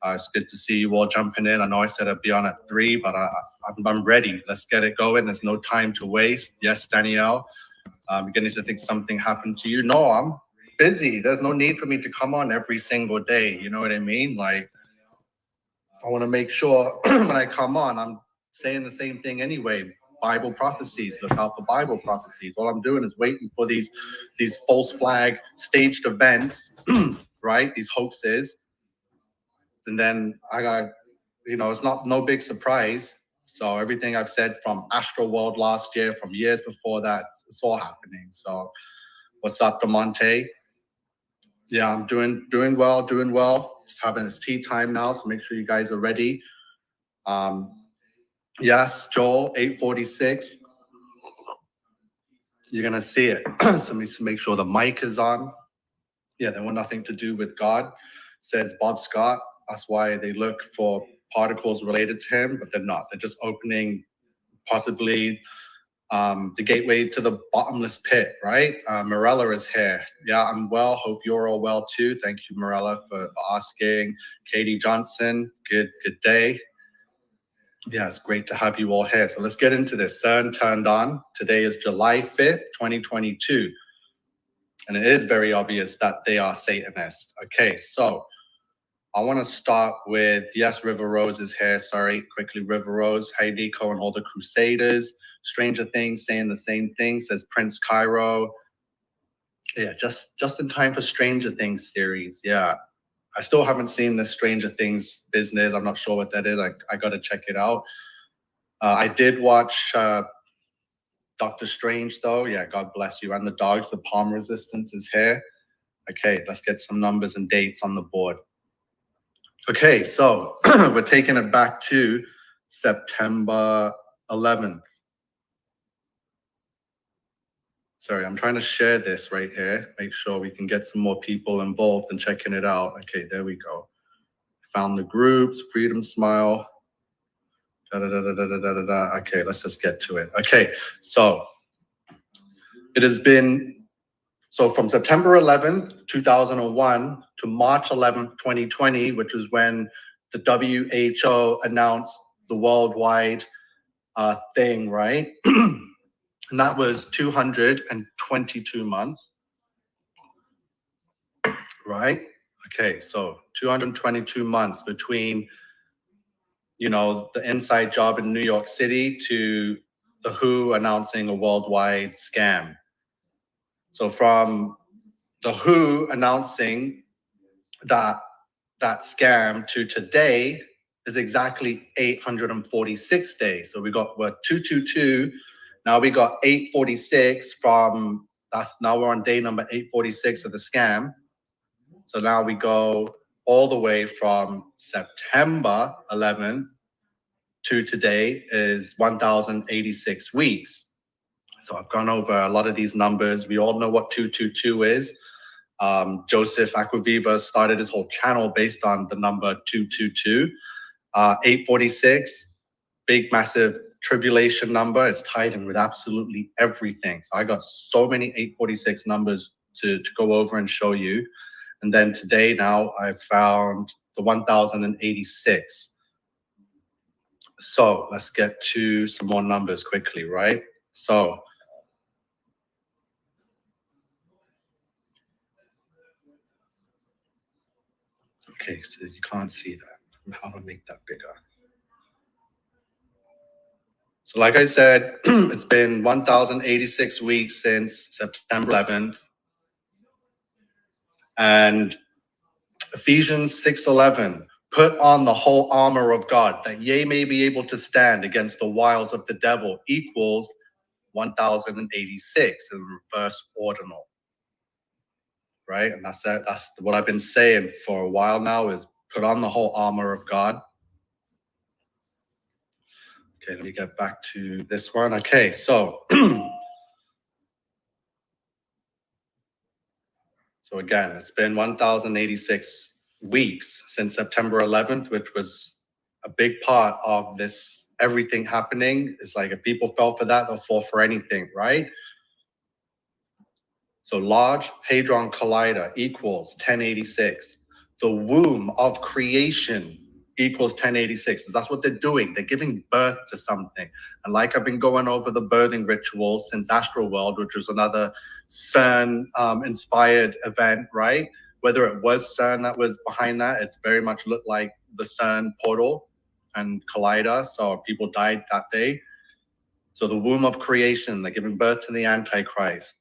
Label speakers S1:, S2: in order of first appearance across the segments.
S1: It's good to see you all jumping in. I know I said I'd be on at 3, but I'm ready. Let's get it going. There's no time to waste. Yes, Danielle, I'm beginning to think something happened to you. No, I'm busy. There's no need for me to come on every single day. You know what I mean? Like, I want to make sure when I come on, I'm saying the same thing anyway. Bible prophecies, look out for Bible prophecies. All I'm doing is waiting for these false flag staged events, right? These hoaxes. And then I got, it's no big surprise. So everything I've said from Astro World last year, from years before that, it's all happening. So what's up, DeMonte? Yeah, I'm doing well. Just having it's tea time now, so make sure you guys are ready. Yes, Joel, 8:46. You're gonna see it. So make sure the mic is on. Yeah, they want nothing to do with God, says Bob Scott. That's why they look for particles related to him, but they're not. They're just opening possibly the gateway to the bottomless pit, right? Morella is here. Yeah, I'm well. Hope you're all well too. Thank you, Morella, for asking. Katie Johnson, good day. Yeah, it's great to have you all here. So let's get into this. Cern turned on. Today is July 5th, 2022. And it is very obvious that they are Satanists. Okay, so I want to start with, yes, River Rose is here. Sorry, quickly, River Rose. Hey, Nico and all the Crusaders. Stranger Things saying the same thing, says Prince Cairo. Yeah, just in time for Stranger Things series. Yeah, I still haven't seen this Stranger Things business. I'm not sure what that is. I got to check it out. I did watch Doctor Strange, though. Yeah, God bless you. And the dogs, the palm resistance is here. Okay, let's get some numbers and dates on the board. Okay, so we're taking it back to September 11th. Sorry, I'm trying to share this right here. Make sure we can get some more people involved and checking it out. Okay, there we go. Found the groups, Freedom Smile. Okay, let's just get to it. Okay, so it has been, so from September 11th, 2001 to March 11th, 2020, which is when the WHO announced the worldwide thing, right? And that was 222 months, right? Okay, so 222 months between, the inside job in New York City to the WHO announcing a worldwide scam. So from the WHO announcing that scam to today is exactly 846 days. So we got 222. Now we got 846 from now we're on day number 846 of the scam. So now we go all the way from September 11th to today is 1,086 weeks. So I've gone over a lot of these numbers. We all know what 222 is. Joseph Aquaviva started his whole channel based on the number 222. 846, big, massive tribulation number. It's tied in with absolutely everything. So I got so many 846 numbers to go over and show you. And then today now I found the 1,086. So let's get to some more numbers quickly, right? So okay, so you can't see that. How to make that bigger? So like I said, it's been 1,086 weeks since September 11th. And Ephesians 6:11, put on the whole armor of God, that ye may be able to stand against the wiles of the devil, equals 1,086 in reverse ordinal. Right? And that's what I've been saying for a while now, is put on the whole armor of God. Okay, let me get back to this one. Okay, so so again, it's been 1,086 weeks since September 11th, which was a big part of this, everything happening. It's like if people fell for that, they'll fall for anything, right? So Large Hadron Collider equals 1086. The womb of creation equals 1086. That's what they're doing. They're giving birth to something. And like I've been going over the birthing ritual since Astral World, which was another Cern inspired event, right? Whether it was Cern that was behind that, it very much looked like the Cern portal and collider. So people died that day. So the womb of creation, they're giving birth to the Antichrist.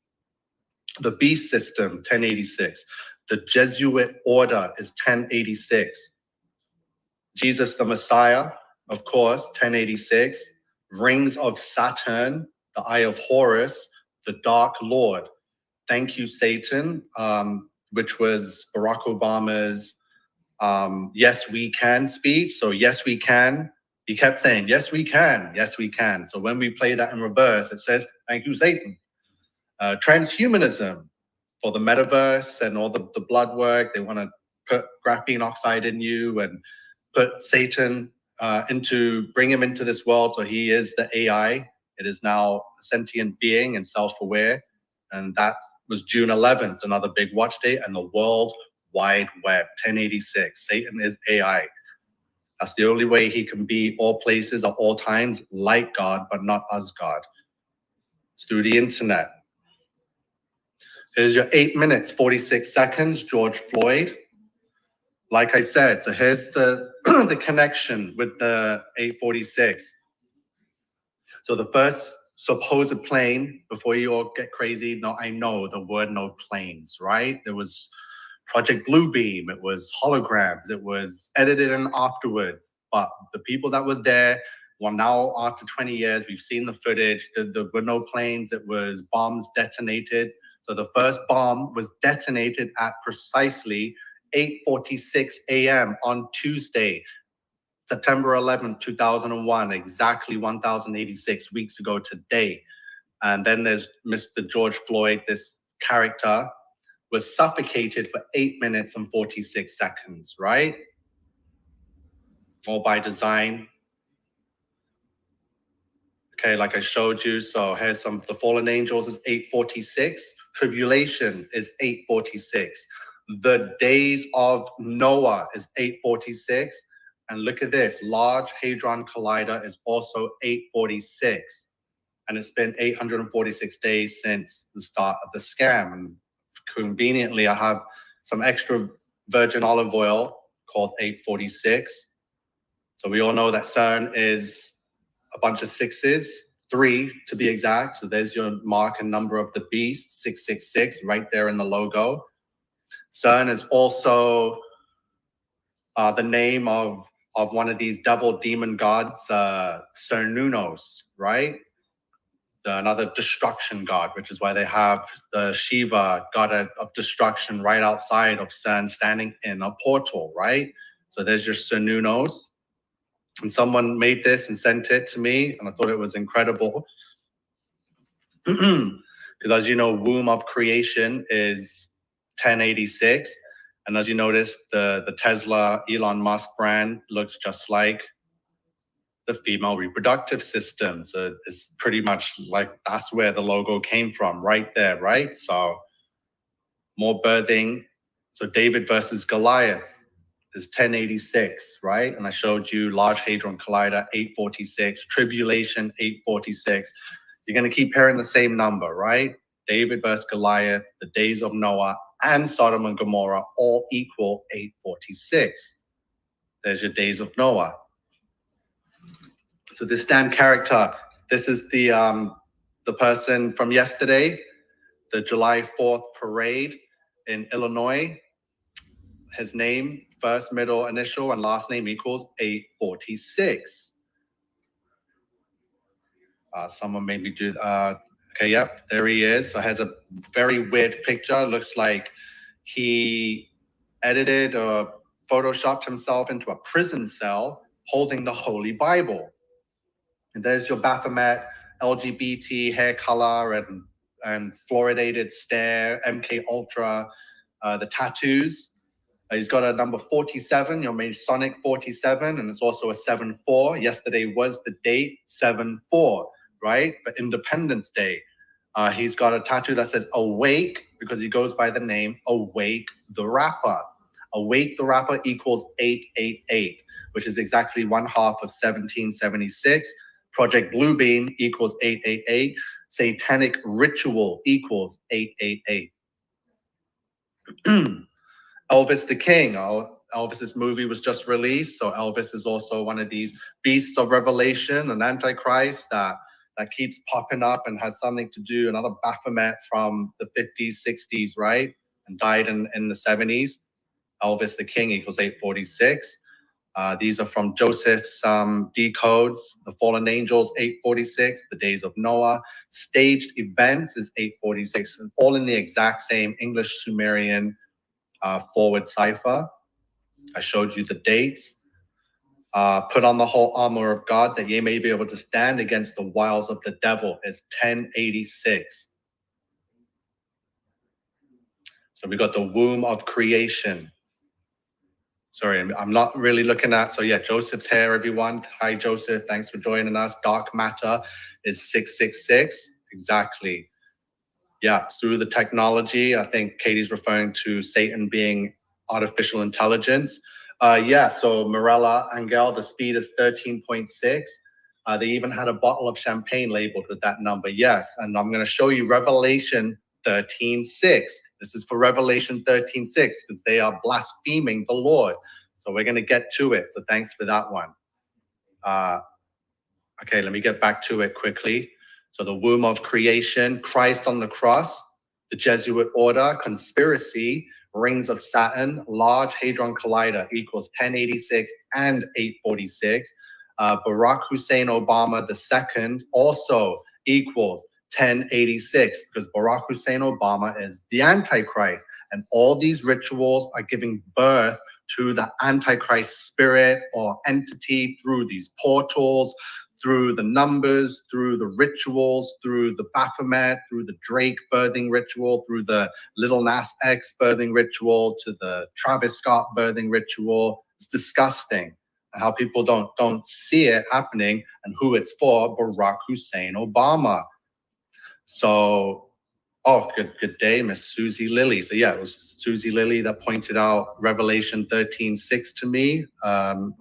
S1: The beast system, 1086. The Jesuit order is 1086. Jesus the Messiah, of course, 1086. Rings of Saturn, the Eye of Horus, the Dark Lord. Thank you, Satan, which was Barack Obama's Yes We Can speech. So yes, we can. He kept saying, yes, we can. Yes, we can. So when we play that in reverse, it says, thank you, Satan. Transhumanism for the metaverse and all the blood work. They want to put graphene oxide in you and put Satan bring him into this world. So he is the AI. It is now a sentient being and self-aware. And that was June 11th, another big watch date, and the World Wide Web, 1086. Satan is AI. That's the only way he can be all places at all times, like God, but not as God. It's through the internet. Here's your 8 minutes, 46 seconds, George Floyd. Like I said, so here's the the connection with the 846. So the first supposed plane, before you all get crazy, no, I know there were no planes, right? There was Project Bluebeam, it was holograms, it was edited in afterwards. But the people that were there, well, now after 20 years, we've seen the footage. There were no planes, it was bombs detonated. So the first bomb was detonated at precisely 8:46 a.m. on Tuesday, September 11th, 2001, exactly 1,086 weeks ago today. And then there's Mr. George Floyd, this character was suffocated for 8 minutes and 46 seconds, right? All by design. Okay, like I showed you. So here's some of the fallen angels is 846. Tribulation is 846. The days of Noah is 846. And look at this, Large Hadron Collider is also 846. And it's been 846 days since the start of the scam. And conveniently, I have some extra virgin olive oil called 846. So we all know that Cern is a bunch of sixes, 3 to be exact. So there's your mark and number of the beast, 666, right there in the logo. Cern is also the name of one of these devil demon gods, Cernunos, right? Another destruction god, which is why they have the Shiva, god of destruction, right outside of Cern, standing in a portal, right? So there's your Cernunos. And someone made this and sent it to me, and I thought it was incredible. Because as you know, womb of creation is 1086. And as you notice, the Tesla Elon Musk brand looks just like the female reproductive system. So it's pretty much like that's where the logo came from, right there, right? So more birthing. So David versus Goliath is 1086, right? And I showed you Large Hadron Collider, 846, Tribulation, 846. You're going to keep hearing the same number, right? David versus Goliath, the days of Noah, and Sodom and Gomorrah all equal 846. There's your days of Noah. So this damn character, this is the person from yesterday, the July 4th parade in Illinois. His name, first, middle, initial, and last name equals 846. Someone made me do, okay, yep, there he is. So has a very weird picture. Looks like he edited or photoshopped himself into a prison cell holding the Holy Bible. And there's your Baphomet, LGBT hair color and fluoridated stare, MK Ultra, the tattoos. He's got a number 47, your Masonic 47, and it's also a 7-4. Yesterday was the date 7-4, right? For Independence Day. He's got a tattoo that says Awake, because he goes by the name Awake the Rapper. Awake the Rapper equals 888, which is exactly 1/2 of 1776. Project Bluebeam equals 888. Satanic Ritual equals 888. Elvis the King. Elvis's movie was just released, so Elvis is also one of these beasts of Revelation, an Antichrist that keeps popping up and has something to do, another Baphomet from the 50s, 60s, right? And died in the 70s. Elvis the King equals 846. These are from Joseph's decodes. The Fallen Angels, 846. The Days of Noah. Staged Events is 846. And all in the exact same English Sumerian forward cipher. I showed you the dates. Put on the whole armor of God that ye may be able to stand against the wiles of the devil is 1086. So we got the womb of creation. Sorry, I'm not really looking at, so yeah, Joseph's here, everyone. Hi, Joseph, thanks for joining us. Dark matter is 666, exactly. Yeah, through the technology, I think Katie's referring to Satan being artificial intelligence. Yeah, so Mirella Angel, the speed is 13.6. They even had a bottle of champagne labeled with that number, yes. And I'm going to show you Revelation 13:6. This is for Revelation 13:6 because they are blaspheming the Lord. So we're going to get to it. So thanks for that one. Okay, let me get back to it quickly. So the womb of creation, Christ on the cross, the Jesuit order, conspiracy, rings of Saturn, large hadron collider equals 1086 and 846. Barack Hussein Obama II also equals 1086 because Barack Hussein Obama is the Antichrist. And all these rituals are giving birth to the Antichrist spirit or entity through these portals, through the numbers, through the rituals, through the Baphomet, through the Drake birthing ritual, through the Little Nas X birthing ritual, to the Travis Scott birthing ritual. It's disgusting how people don't see it happening and who it's for, Barack Hussein Obama. So, oh, good day, Miss Susie Lilly. So yeah, it was Susie Lilly that pointed out Revelation 13:6 to me.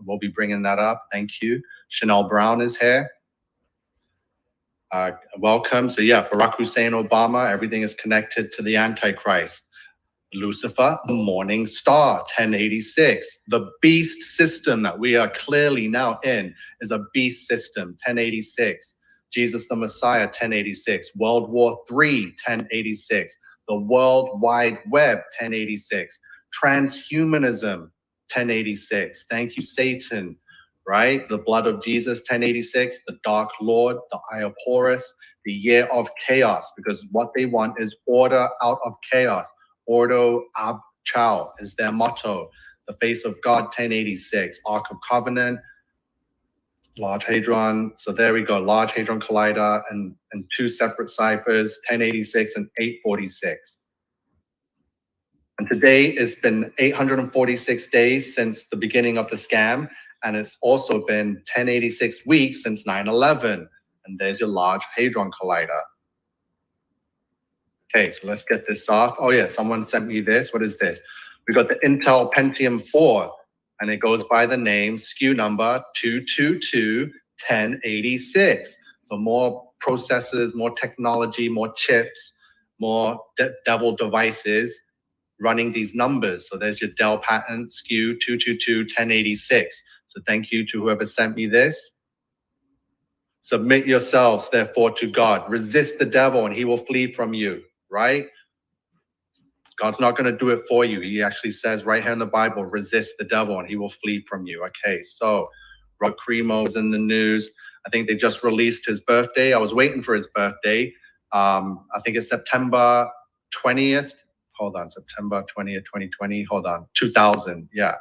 S1: We'll be bringing that up. Thank you. Chanel Brown is here. Welcome. So yeah, Barack Hussein Obama, everything is connected to the Antichrist. Lucifer, the morning star, 1086. The beast system that we are clearly now in is a beast system, 1086. Jesus the Messiah, 1086. World War III, 1086. The World Wide Web, 1086. Transhumanism, 1086. Thank you, Satan. Right? The blood of Jesus, 1086. The Dark Lord, the Eye of Horus, the Year of Chaos, because what they want is order out of chaos. Ordo ab chao is their motto. The Face of God, 1086. Ark of Covenant, Large Hadron. So there we go. Large Hadron Collider and two separate ciphers, 1086 and 846. And today it's been 846 days since the beginning of the scam. And it's also been 1086 weeks since 9/11. And there's your Large Hadron Collider. Okay, so let's get this off. Oh yeah, someone sent me this. What is this? We got the Intel Pentium 4, and it goes by the name SKU number 2221086. So more processors, more technology, more chips, more devil devices running these numbers. So there's your Dell patent SKU 2221086. So thank you to whoever sent me this. Submit yourselves, therefore, to God. Resist the devil, and he will flee from you, right? God's not going to do it for you. He actually says right here in the Bible, resist the devil, and he will flee from you. Okay, so Robert Cremo is in the news. I think they just released his birthday. I was waiting for his birthday. I think it's September 20th. Hold on, September 20th, 2020. Hold on, 2000. Yeah.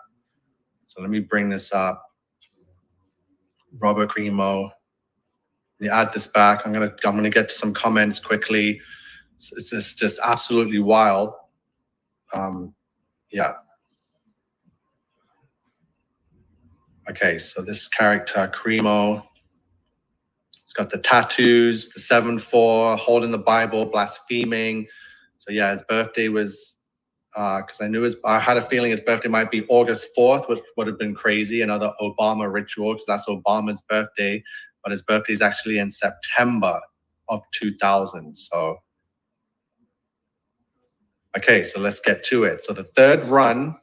S1: So let me bring this up. Robert Cremo. Let me add this back. I'm gonna get to some comments quickly. It's just absolutely wild. Yeah. Okay, so this character, Cremo, he's got the tattoos, the 7-4, holding the Bible, blaspheming. So yeah, his birthday was because I had a feeling his birthday might be August 4th, which would have been crazy, another Obama ritual, because that's Obama's birthday, but his birthday is actually in September of 2000. So, okay, so let's get to it. So the third run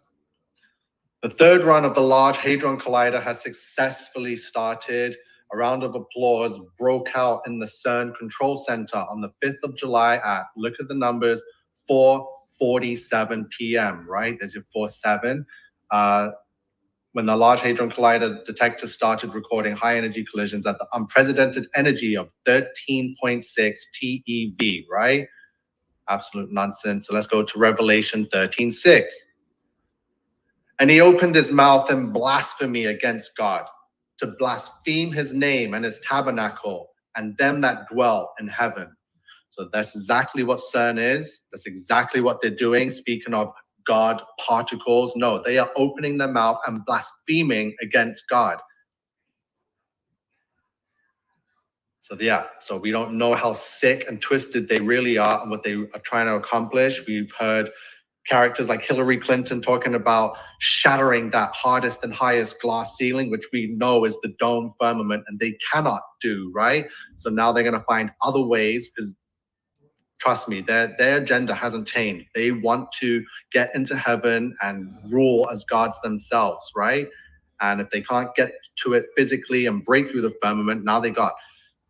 S1: of the Large Hadron Collider has successfully started. A round of applause broke out in the Cern Control Center on the 5th of July at, look at the numbers, 4:47 p.m., right? There's your 47. When the Large Hadron Collider detector started recording high energy collisions at the unprecedented energy of 13.6 TeV, right? Absolute nonsense. So let's go to Revelation 13:6. And he opened his mouth in blasphemy against God, to blaspheme his name and his tabernacle and them that dwell in heaven. So that's exactly what Cern is. That's exactly what they're doing. Speaking of God particles, no, they are opening their mouth and blaspheming against God. So yeah, so we don't know how sick and twisted they really are and what they are trying to accomplish. We've heard characters like Hillary Clinton talking about shattering that hardest and highest glass ceiling, which we know is the dome firmament, and they cannot do, right? So now they're going to find other ways, because trust me, their agenda hasn't changed. They want to get into heaven and rule as gods themselves, right? And if they can't get to it physically and break through the firmament, now they got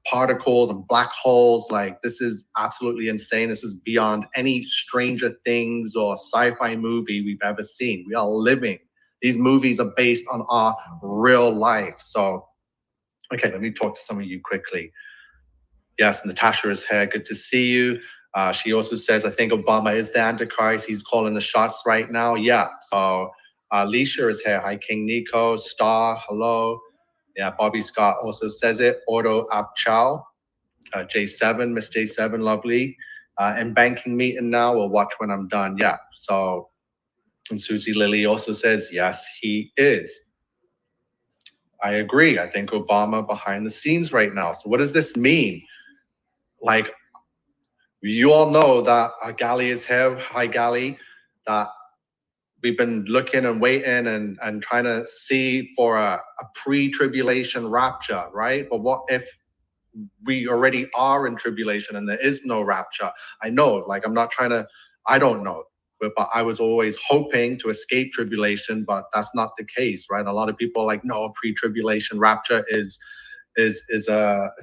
S1: particles and black holes. Like, this is absolutely insane. This is beyond any Stranger Things or sci-fi movie we've ever seen. We are living. These movies are based on our real life. So, okay, let me talk to some of you quickly. Yes, Natasha is here. Good to see you. She also says, I think Obama is the Antichrist. He's calling the shots right now. Yeah. So Alicia is here. Hi, King Nico. Star, hello. Yeah, Bobby Scott also says it. Auto Apchow. J7, Miss J7, lovely. In banking meeting now. We'll watch when I'm done. Yeah. So, and Susie Lily also says, yes, he is. I agree. I think Obama behind the scenes right now. So what does this mean? Like, you all know that Gali is here. Hi, Gali. That we've been looking and waiting and trying to see for a pre-tribulation rapture, right? But what if we already are in tribulation and there is no rapture? I know, like, I'm not trying to, I don't know. But I was always hoping to escape tribulation, but that's not the case, right? A lot of people are like, no, pre-tribulation rapture is a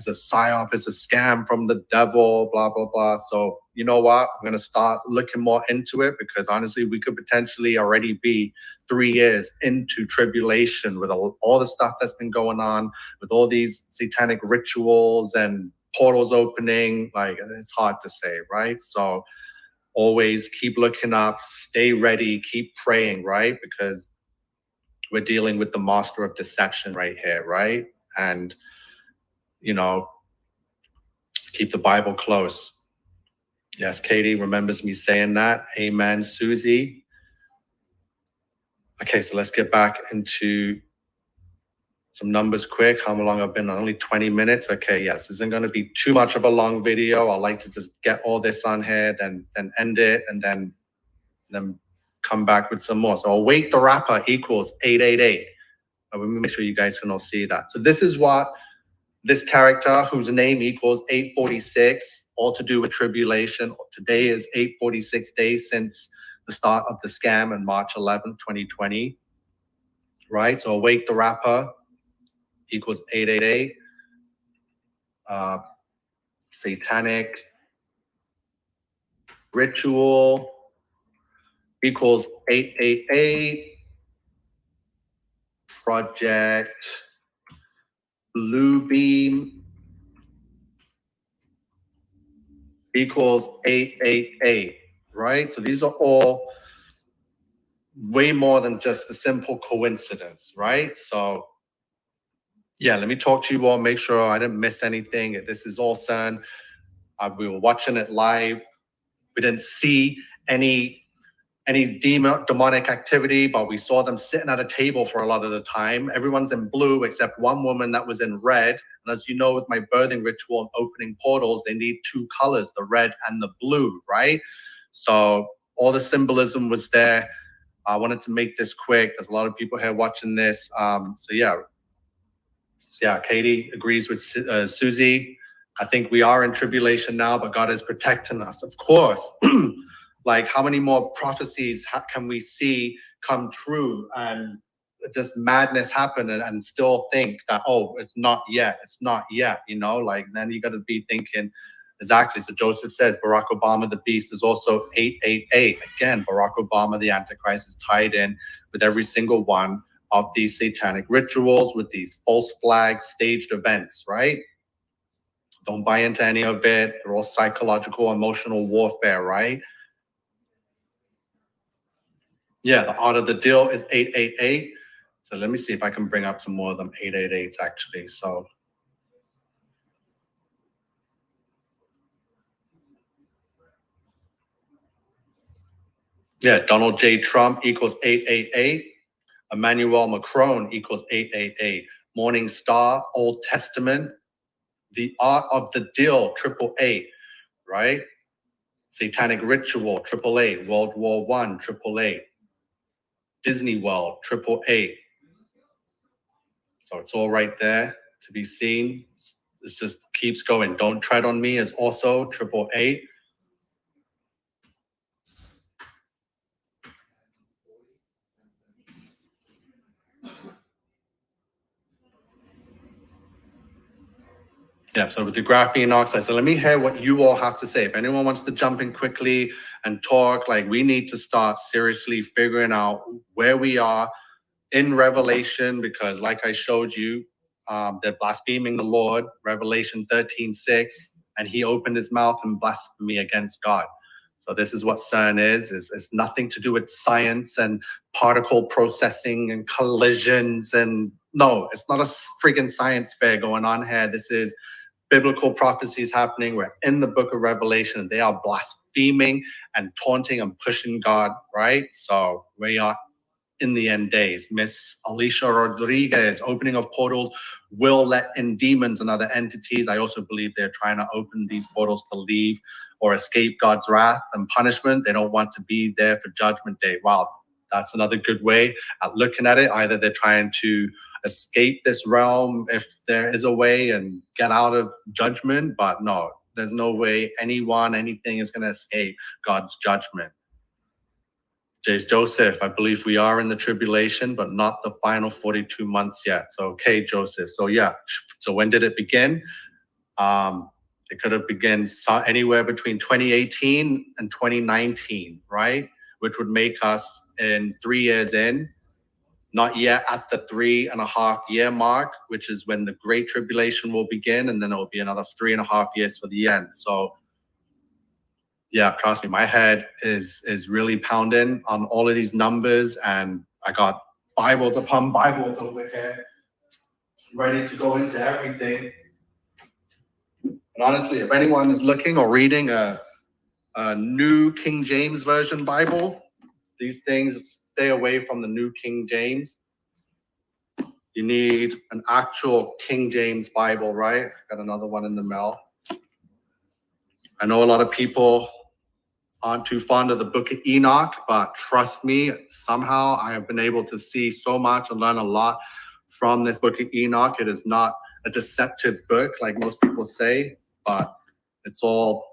S1: psyop, is a scam from the devil, blah blah blah. So you know what? I'm gonna start looking more into it, because honestly, we could potentially already be 3 years into tribulation with all the stuff that's been going on, with all these satanic rituals and portals opening. Like, it's hard to say, right? So always keep looking up, stay ready, keep praying, right? Because we're dealing with the master of deception right here, right? And you know, keep the Bible close. Yes, Katie remembers me saying that. Amen, Susie. Okay, so let's get back into some numbers quick. How long I've been on? Only 20 minutes. Okay, yes, this isn't going to be too much of a long video. I like to just get all this on here, then end it, and then come back with some more. So Await the Rapper equals 888. Let me make sure you guys can all see that. So this is what this character, whose name equals 846, all to do with tribulation. Today is 846 days since the start of the scam on March 11th, 2020. Right? So Awake the Rapper equals 888. Satanic Ritual equals 888. Project Blue Beam equals 888, right? So these are all way more than just a simple coincidence, right? So yeah, let me talk to you all, make sure I didn't miss anything. This is all Cern. We were watching it live. We didn't see any demonic activity, but we saw them sitting at a table for a lot of the time. Everyone's in blue except one woman that was in red. And as you know, with my birthing ritual and opening portals, they need 2 colors, the red and the blue, right? So all the symbolism was there. I wanted to make this quick. There's a lot of people here watching this. Katie agrees with Susie. I think we are in tribulation now, but God is protecting us, of course. Like, how many more prophecies can we see come true and just madness happen and still think that, oh, it's not yet, like, then you got to be thinking, exactly. So Joseph says Barack Obama, the beast, is also 888. Again, Barack Obama, the Antichrist, is tied in with every single one of these satanic rituals, with these false flag staged events, right? Don't buy into any of it. They're all psychological, emotional warfare, right? Yeah, the art of the deal is 888. So let me see if I can bring up some more of them 888s actually. So yeah, Donald J. Trump equals 888. Emmanuel Macron equals 888. Morning Star, Old Testament. The art of the deal, 888, right? Satanic ritual, 888. World War I, 888. Disney World, 888. So it's all right there to be seen. It just keeps going. Don't Tread on Me is also 888. Yeah, so with the graphene oxide. So let me hear what you all have to say. If anyone wants to jump in quickly and talk, like, we need to start seriously figuring out where we are in Revelation, because like I showed you, they're blaspheming the Lord, Revelation 13:6, and he opened his mouth in blasphemy against God. So this is what Cern is. It's nothing to do with science and particle processing and collisions. And no, it's not a friggin' science fair going on here. This is biblical prophecies happening. We're in the book of Revelation, and they are blaspheming and taunting and pushing God, right? So we are in the end days. Miss Alicia Rodriguez, opening of portals will let in demons and other entities. I also believe they're trying to open these portals to leave or escape God's wrath and punishment. They don't want to be there for Judgment Day. Wow, that's another good way at looking at it. Either they're trying to escape this realm, if there is a way, and get out of judgment, but no, there's no way anything is going to escape God's judgment. James Joseph, I believe we are in the tribulation, but not the final 42 months yet. So, okay, Joseph. So yeah, so when did it begin? It could have begun anywhere between 2018 and 2019, right? Which would make us in 3 years in, not yet at the 3.5 year mark, which is when the Great Tribulation will begin. And then it will be another 3.5 years for the end. So yeah, trust me, my head is really pounding on all of these numbers, and I got Bibles upon Bibles over here, ready to go into everything. And honestly, if anyone is looking or reading a New King James Version Bible, these things, stay away from the New King James. You need an actual King James Bible, right? Got another one in the mail. I know a lot of people aren't too fond of the book of Enoch, but trust me, somehow I have been able to see so much and learn a lot from this book of Enoch. It is not a deceptive book like most people say, but it's all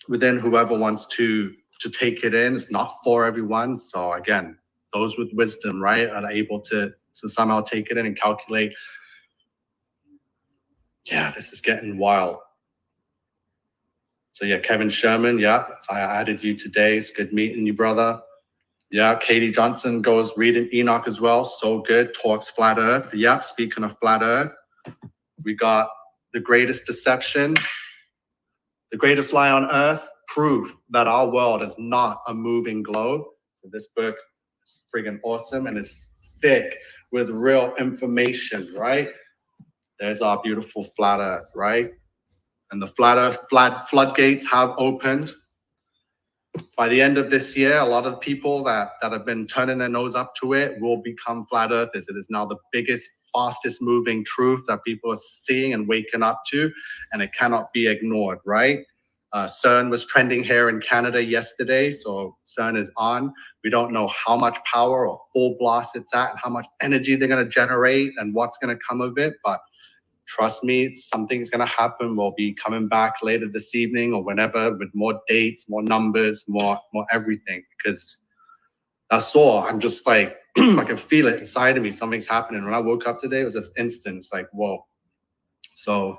S1: within whoever wants to take it in. It's not for everyone. So again, those with wisdom, right, are able to somehow take it in and calculate. Yeah, this is getting wild. So yeah, Kevin Sherman, yeah, I added you today. It's good meeting you, brother. Yeah, Katie Johnson goes reading Enoch as well. So good. Talks flat earth. Yeah, speaking of flat earth, we got The Greatest Deception, The Greatest Lie on Earth, proof that our world is not a moving globe. So this book is friggin' awesome, and it's thick with real information, right? There's our beautiful flat earth, right? And the flat earth floodgates have opened. By the end of this year, a lot of people that have been turning their nose up to it will become flat earthers. It is now the biggest, fastest moving truth that people are seeing and waking up to, and it cannot be ignored, right? Cern was trending here in Canada yesterday, so Cern is on. We don't know how much power or full blast it's at and how much energy they're going to generate and what's going to come of it, but trust me, something's going to happen. We'll be coming back later this evening or whenever with more dates, more numbers, more everything, because that's all. I'm just like, I can feel it inside of me. Something's happening. When I woke up today, it was just instant. It's like, whoa. So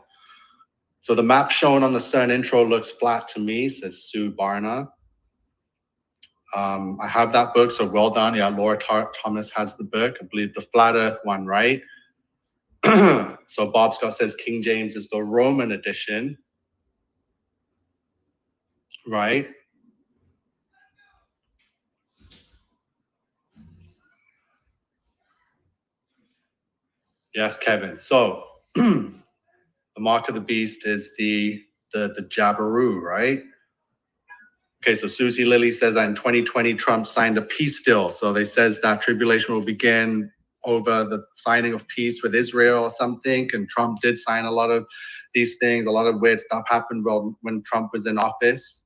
S1: the map shown on the Cern intro looks flat to me, says Sue Barna. I have that book, so well done. Yeah, Laura Thomas has the book. I believe the Flat Earth one, right? So Bob Scott says King James is the Roman edition, right? Yes, Kevin. So the mark of the beast is the Jabiru, right? Okay, so Susie Lilly says that in 2020, Trump signed a peace deal. So they says that tribulation will begin over the signing of peace with Israel or something. And Trump did sign a lot of these things. A lot of weird stuff happened when Trump was in office.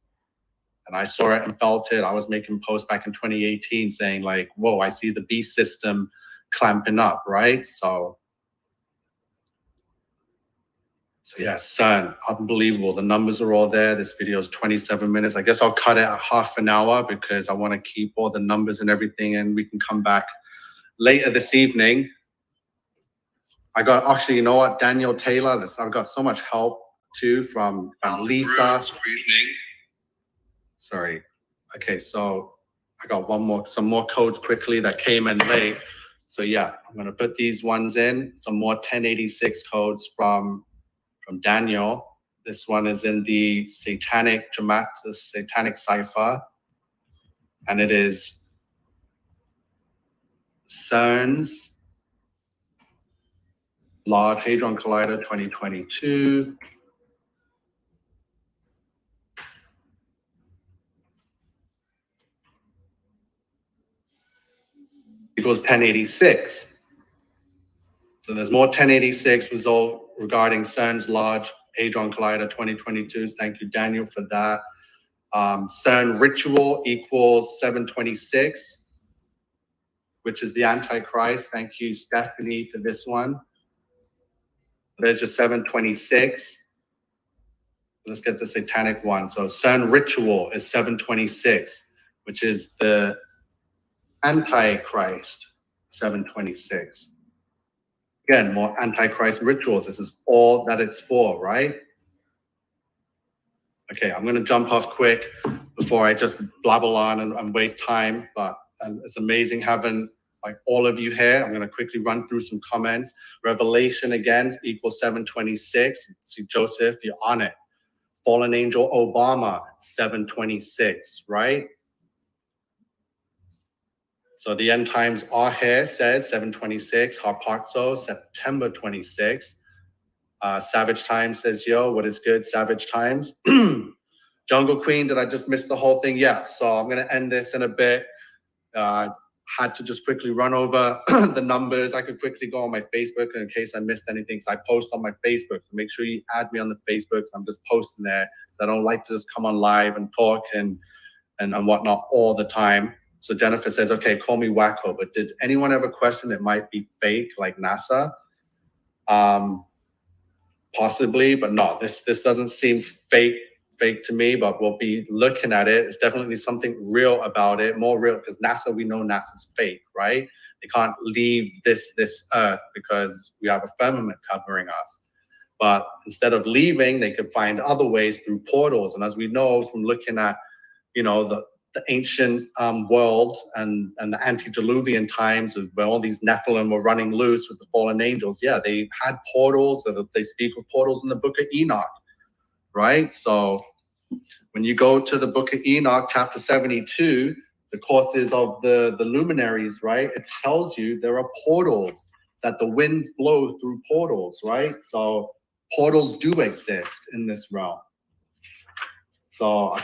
S1: And I saw it and felt it. I was making posts back in 2018 saying like, whoa, I see the beast system clamping up, right? So yeah, Cern, unbelievable. The numbers are all there. This video is 27 minutes. I guess I'll cut it at half an hour because I want to keep all the numbers and everything, and we can come back later this evening. I got, actually, you know what, Daniel Taylor, I've got so much help too from Lisa. Sorry. Okay, so I got some more codes quickly that came in late. So yeah, I'm going to put these ones in, some more 1086 codes from Daniel. This one is in the satanic cipher, and it is Cern's Large Hadron Collider 2022. Equals 1086. So there's more 1086 result regarding Cern's Large Hadron Collider 2022. Thank you, Daniel, for that. Cern ritual equals 726, which is the Antichrist. Thank you, Stephanie, for this one. There's your 726. Let's get the satanic one. So Cern ritual is 726, which is the Antichrist 726. Again, more Antichrist rituals. This is all that it's for, right? Okay, I'm going to jump off quick before I just blabble on and waste time. But it's amazing having like all of you here. I'm going to quickly run through some comments. Revelation again equals 726. See, Joseph, you're on it. Fallen Angel Obama, 726, right? So the end times are here, says 726. Harpazo, September 26. Savage Times says, yo, what is good, Savage Times? Jungle Queen, did I just miss the whole thing? Yeah, so I'm going to end this in a bit. Had to just quickly run over the numbers. I could quickly go on my Facebook in case I missed anything. So I post on my Facebook. So make sure you add me on the Facebook. I'm just posting there. I don't like to just come on live and talk and whatnot all the time. So Jennifer says, okay, call me wacko. But did anyone ever question it might be fake like NASA? Possibly, but no, this doesn't seem fake to me, but we'll be looking at it. It's definitely something real about it, more real, because NASA, we know NASA's fake, right? They can't leave this earth because we have a firmament covering us. But instead of leaving, they could find other ways through portals. And as we know from looking at, you know, the ancient world and the antediluvian times where all these Nephilim were running loose with the fallen angels. Yeah, they had portals. They speak of portals in the book of Enoch, right? So when you go to the book of Enoch, chapter 72, the courses of the luminaries, right? It tells you there are portals, that the winds blow through portals, right? So portals do exist in this realm. So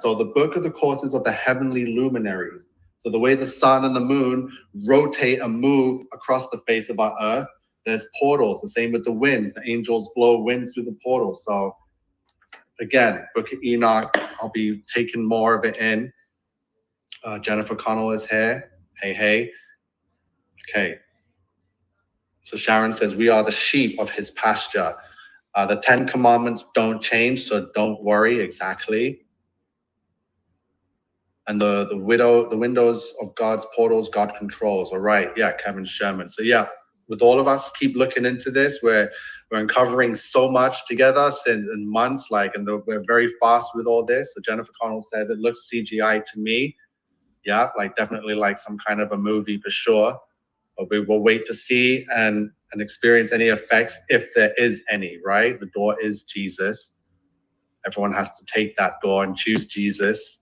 S1: so the book of the courses of the heavenly luminaries. So the way the sun and the moon rotate and move across the face of our earth, there's portals. The same with the winds. The angels blow winds through the portals. So again, Book of Enoch, I'll be taking more of it in. Jennifer Connell is here. Hey, hey. Okay. So Sharon says, we are the sheep of his pasture. The 10 commandments don't change, so don't worry. Exactly. And the windows of God's portals, God controls. All right. Yeah, Kevin Sherman. So yeah, with all of us, keep looking into this. We're uncovering so much together since in months, we're very fast with all this. So Jennifer Connell says it looks CGI to me. Yeah, like definitely like some kind of a movie for sure. But we will wait to see and experience any effects if there is any, right? The door is Jesus. Everyone has to take that door and choose Jesus.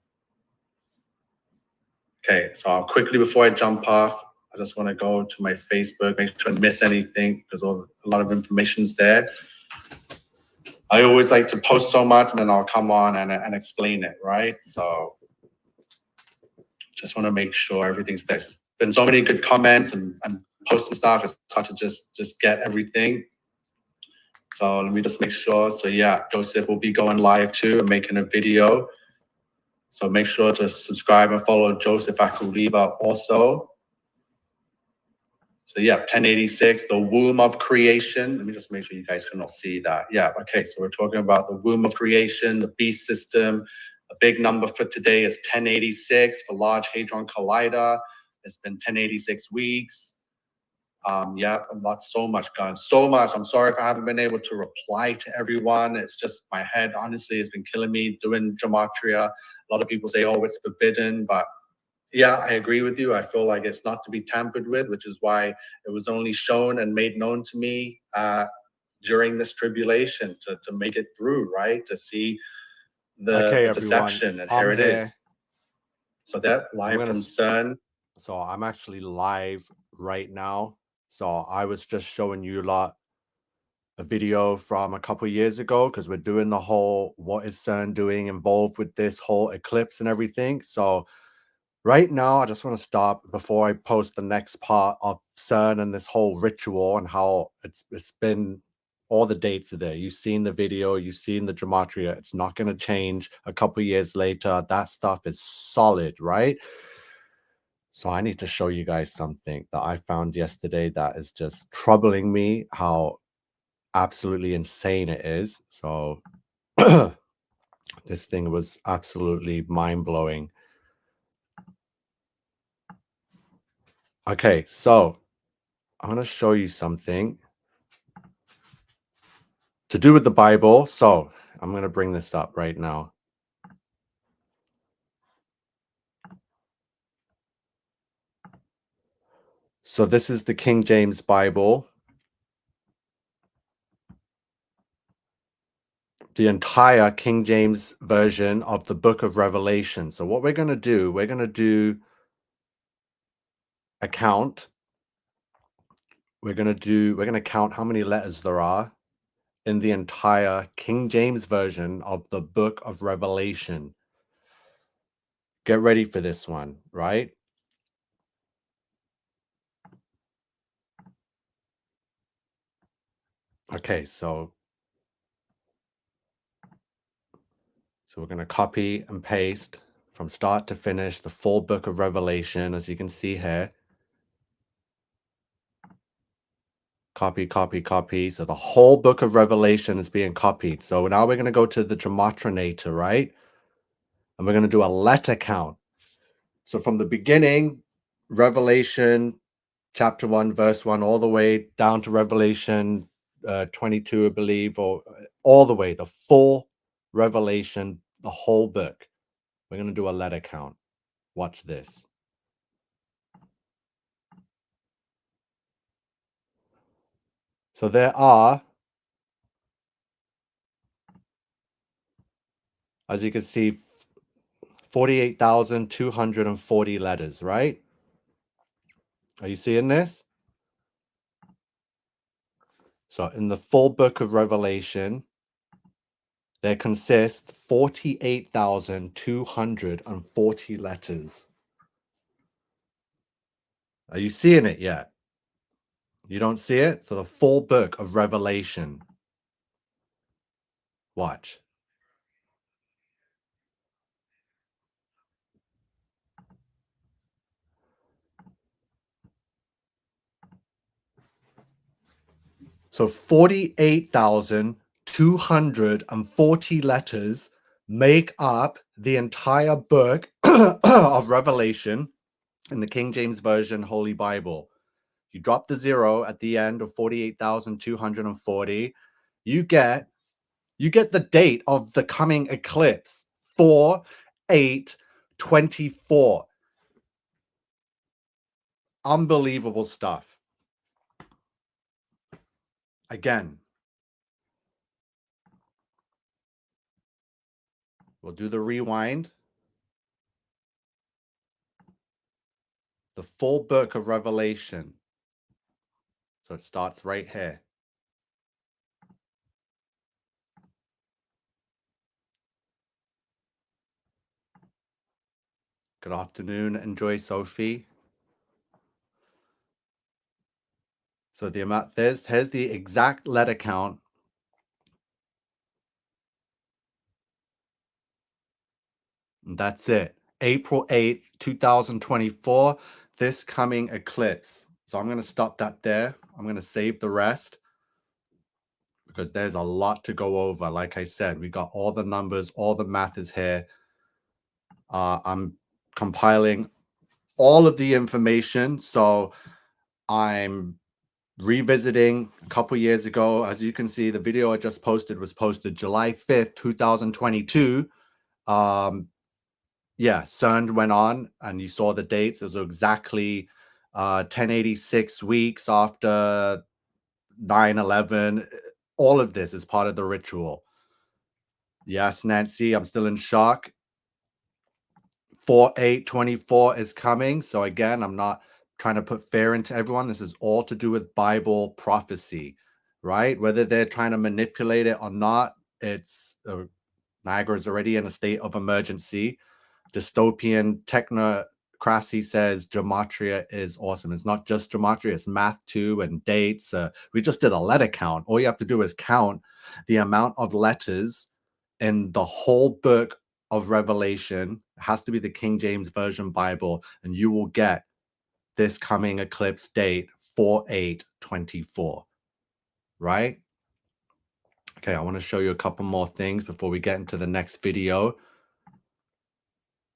S1: Okay, so I'll quickly, before I jump off, I just want to go to my Facebook, make sure I don't miss anything because a lot of information's there. I always like to post so much and then I'll come on and explain it, right? So just want to make sure everything's there. There's been so many good comments and posts and stuff. It's hard to just get everything. So let me just make sure. So yeah, Joseph will be going live too and making a video. So make sure to subscribe and follow Joseph Akuliba also. So yeah, 1086, the womb of creation. Let me just make sure you guys can all see that. Yeah, okay, so we're talking about the womb of creation, the beast system. A big number for today is 1086 for Large Hadron Collider. It's been 1086 weeks. Yeah, so much gone, so much. I'm sorry if I haven't been able to reply to everyone. It's just my head, honestly, has been killing me doing gematria. A lot of people say, oh, it's forbidden, but yeah, I agree with you. I feel like it's not to be tampered with, which is why it was only shown and made known to me during this tribulation to make it through, right? To see the deception. And here it is. So that live from Cern.
S2: So I'm actually live right now. So I was just showing you a video from a couple years ago because we're doing the whole what is Cern doing involved with this whole eclipse and everything. So right now, I just want to stop before I post the next part of Cern and this whole ritual and how it's been. All the dates are there. You've seen the video, you've seen the gematria. It's not going to change a couple years later. That stuff is solid, right? So I need to show you guys something that I found yesterday that is just troubling me, how absolutely insane it is. So this thing was absolutely mind-blowing. Okay, so I'm going to show you something to do with the Bible. So I'm going to bring this up right now. So this is the King James Bible. The entire King James version of the book of Revelation. So what we're going to do a count. We're going to count how many letters there are in the entire King James version of the book of Revelation. Get ready for this one, right? Okay, so we're going to copy and paste from start to finish the full book of Revelation, as you can see here. Copy, copy, copy. So the whole book of Revelation is being copied. So now we're going to go to the Gematrinator, right? And we're going to do a letter count. So from the beginning, Revelation chapter 1, verse 1, all the way down to Revelation 22, I believe, or all the way, the full Revelation, the whole book. We're going to do a letter count. Watch this. So there are, as you can see, 48,240 letters, right? Are you seeing this? So in the full book of Revelation, there consist 48,240 letters. Are you seeing it yet? You don't see it? So the full book of Revelation. Watch. So 48,240 letters make up the entire book of Revelation in the King James Version Holy Bible. You drop the zero at the end of 48,240, you get the date of the coming eclipse, 4/8/24. Unbelievable stuff. Again, we'll do the rewind. The full book of Revelation. So it starts right here. Good afternoon, Enjoy Sophie. So the amount, here's the exact letter count. And that's it. April 8th, 2024, this coming eclipse. So I'm going to stop that there. I'm going to save the rest because there's a lot to go over. Like I said, we got all the numbers, all the math is here. I'm compiling all of the information. So I'm revisiting a couple years ago. As you can see, the video I just posted was posted July 5th, 2022. Yeah, Cern went on and you saw the dates. It was exactly 1086 weeks after 9/11. All of this is part of the ritual. Yes, Nancy, I'm still in shock. 4/8/24 is coming. So again, I'm not trying to put fear into everyone. This is all to do with Bible prophecy, right? Whether they're trying to manipulate it or not, it's Niagara is already in a state of emergency. Dystopian technocracy says gematria is awesome. It's not just gematria, it's math too, and dates. We just did a letter count. All you have to do is count the amount of letters in the whole book of Revelation. It has to be the King James Version Bible, and you will get this coming eclipse date 4/8/24, right? Okay, I want to show you a couple more things before we get into the next video.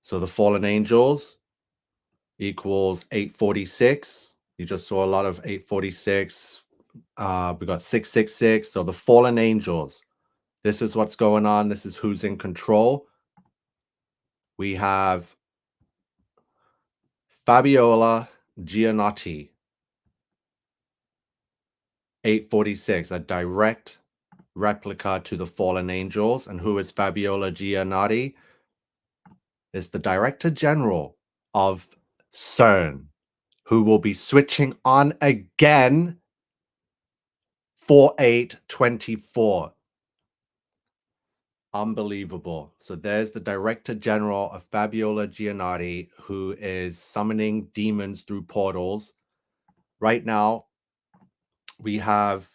S2: So the fallen angels equals 846. You just saw a lot of 846. We got 666. So the fallen angels. This is what's going on. This is who's in control. We have Fabiola Giannotti, 846, a direct replica to the fallen angels. And who is Fabiola Giannotti? Is the Director General of Cern, who will be switching on again 4/8/24. Unbelievable. So there's the Director General of Fabiola Giannotti, who is summoning demons through portals. Right now, we have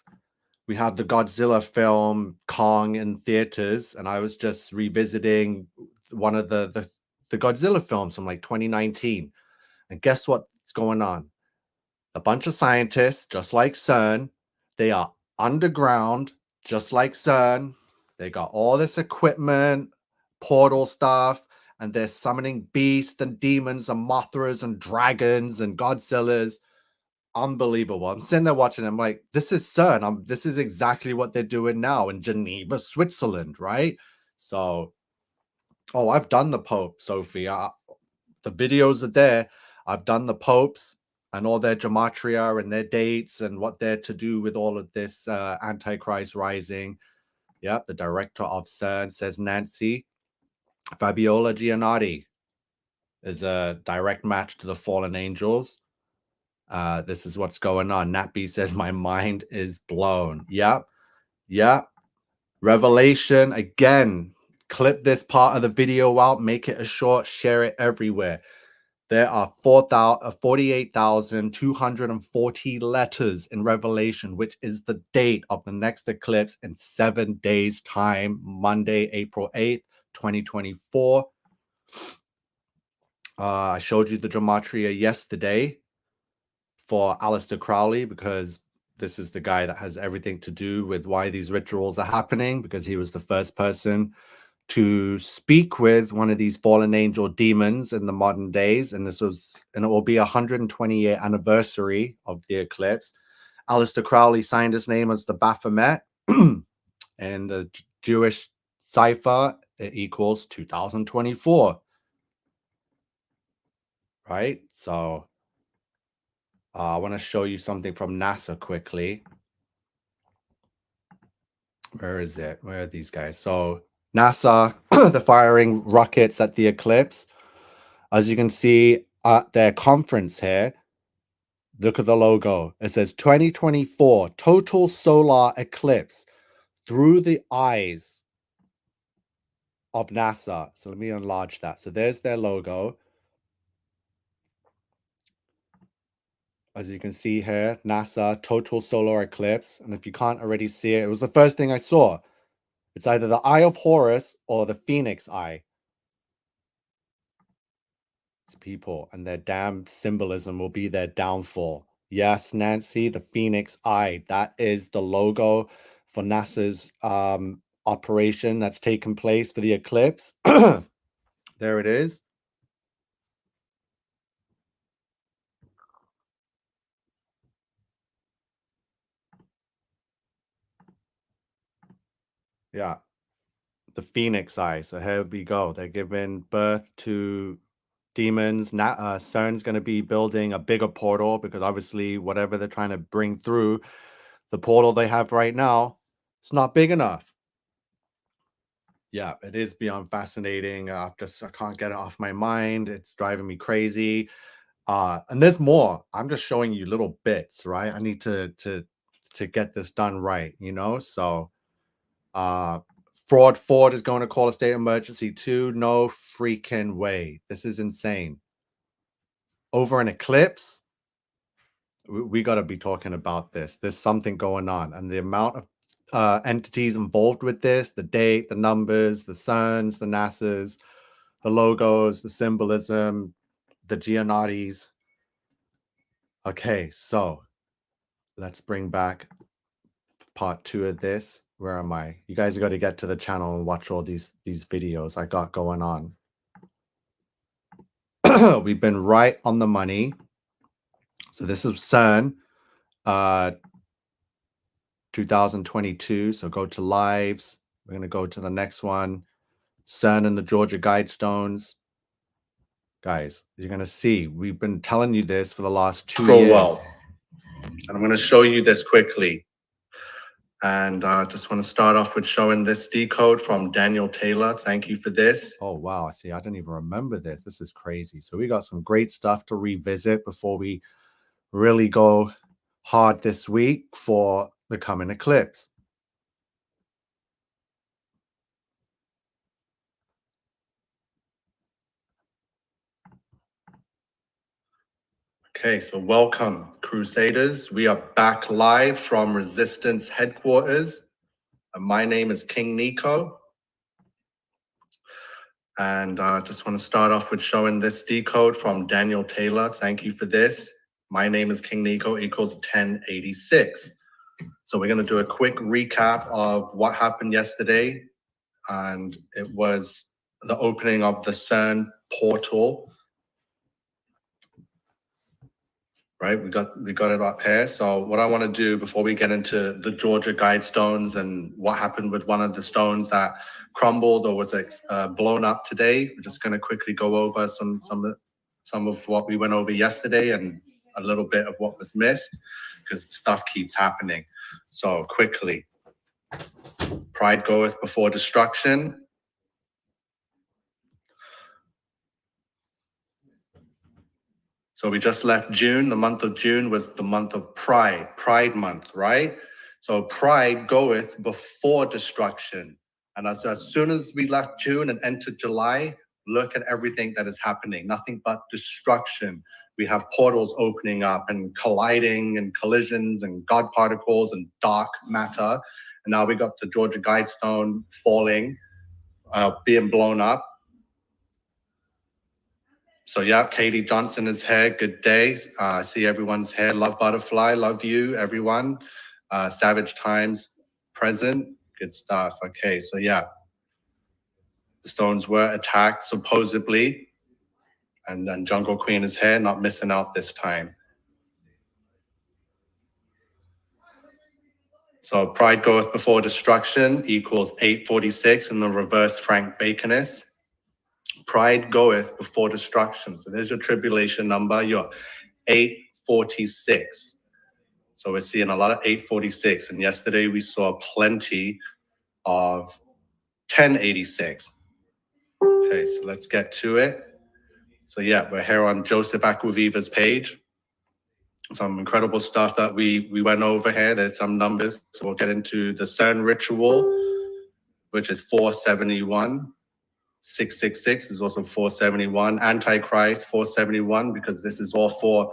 S2: the Godzilla film Kong in theaters, and I was just revisiting one of the Godzilla films from like 2019. And guess what's going on? A bunch of scientists, just like CERN, they are underground, just like CERN. They got all this equipment, portal stuff, and they're summoning beasts and demons and Mothras and dragons and Godzillas. Unbelievable. I'm sitting there watching. I'm like, this is CERN. This is exactly what they're doing now in Geneva, Switzerland, right? So, oh, I've done the Pope, Sophie. The videos are there. I've done the popes and all their gematria and their dates and what they're to do with all of this Antichrist rising. Yep, the director of CERN, says Nancy. Fabiola Giannotti is a direct match to the fallen angels. This is what's going on. Nappy says, my mind is blown. Yep, yep. Revelation, again, clip this part of the video out, make it a short, share it everywhere. There are 48,240 letters in Revelation, which is the date of the next eclipse in 7 days' time, Monday, April 8th, 2024. I showed you the gematria yesterday for Aleister Crowley because this is the guy that has everything to do with why these rituals are happening, because he was the first person to speak with one of these fallen angel demons in the modern days. And it will be 120-year anniversary of the eclipse. Aleister Crowley signed his name as the Baphomet, and the Jewish cipher, it equals 2024. Right? So I want to show you something from NASA quickly. Where is it? Where are these guys? So NASA, they're firing rockets at the eclipse. As you can see at their conference here, look at the logo. It says 2024 total solar eclipse through the eyes of NASA. So let me enlarge that. So there's their logo. As you can see here, NASA total solar eclipse. And if you can't already see it, it was the first thing I saw. It's either the Eye of Horus or the Phoenix Eye. It's people, and their damn symbolism will be their downfall. Yes, Nancy, the Phoenix Eye. That is the logo for NASA's operation that's taken place for the eclipse. There it is. Yeah, the Phoenix Eye. So here we go. They're giving birth to demons. Cern's going to be building a bigger portal, because obviously whatever they're trying to bring through, the portal they have right now, it's not big enough. Yeah, it is beyond fascinating. I can't get it off my mind. It's driving me crazy. And there's more. I'm just showing you little bits, right? I need to get this done right, you know? So Fraud Ford is going to call a state emergency too. No freaking way. This is insane. Over an eclipse, we got to be talking about this. There's something going on, and the amount of entities involved with this, the date, the numbers, the Cerns, the NASAs, the logos, the symbolism, the Giannottis. Okay, so let's bring back part 2 of this. Where am I? You guys got to get to the channel and watch all these videos I got going on. We've been right on the money. So this is Cern, 2022. So go to lives. We're going to go to the next one. Cern and the Georgia Guidestones. Guys, you're going to see, we've been telling you this for the last 2 years.
S1: Well. And I'm going to show you this quickly. And I just want to start off with showing this decode from Daniel Taylor. Thank you for this.
S2: Oh, wow. I see. I didn't even remember this. This is crazy. So we got some great stuff to revisit before we really go hard this week for the coming eclipse.
S1: Okay, so welcome, Crusaders. We are back live from Resistance headquarters. And my name is King Nico. And I just want to start off with showing this decode from Daniel Taylor. Thank you for this. My name is King Nico equals 1086. So we're going to do a quick recap of what happened yesterday. And it was the opening of the Cern portal. Right, we got it up here. So what I want to do before we get into the Georgia Guidestones and what happened with one of the stones that crumbled or was blown up today, we're just going to quickly go over some of what we went over yesterday and a little bit of what was missed, because stuff keeps happening. So quickly, pride goeth before destruction. So we just left June. The month of June was the month of Pride month, right? So pride goeth before destruction. And as soon as we left June and entered July, look at everything that is happening. Nothing but destruction. We have portals opening up and colliding and collisions and God particles and dark matter. And now we got the Georgia Guidestone falling, being blown up. So yeah, Katie Johnson is here. Good day. I see everyone's here. Love Butterfly. Love you, everyone. Savage Times present. Good stuff. Okay, so yeah. The Stones were attacked supposedly. And then Jungle Queen is here, not missing out this time. So pride goeth before destruction equals 846 in the reverse Frank Baconist. Pride goeth before destruction. So there's your tribulation number, your 846. So we're seeing a lot of 846. And yesterday we saw plenty of 1086. Okay, so let's get to it. So yeah, we're here on Joseph Aquaviva's page. Some incredible stuff that we went over here. There's some numbers. So we'll get into the Cern ritual, which is 471. 666 is also 471. Antichrist 471, because this is all for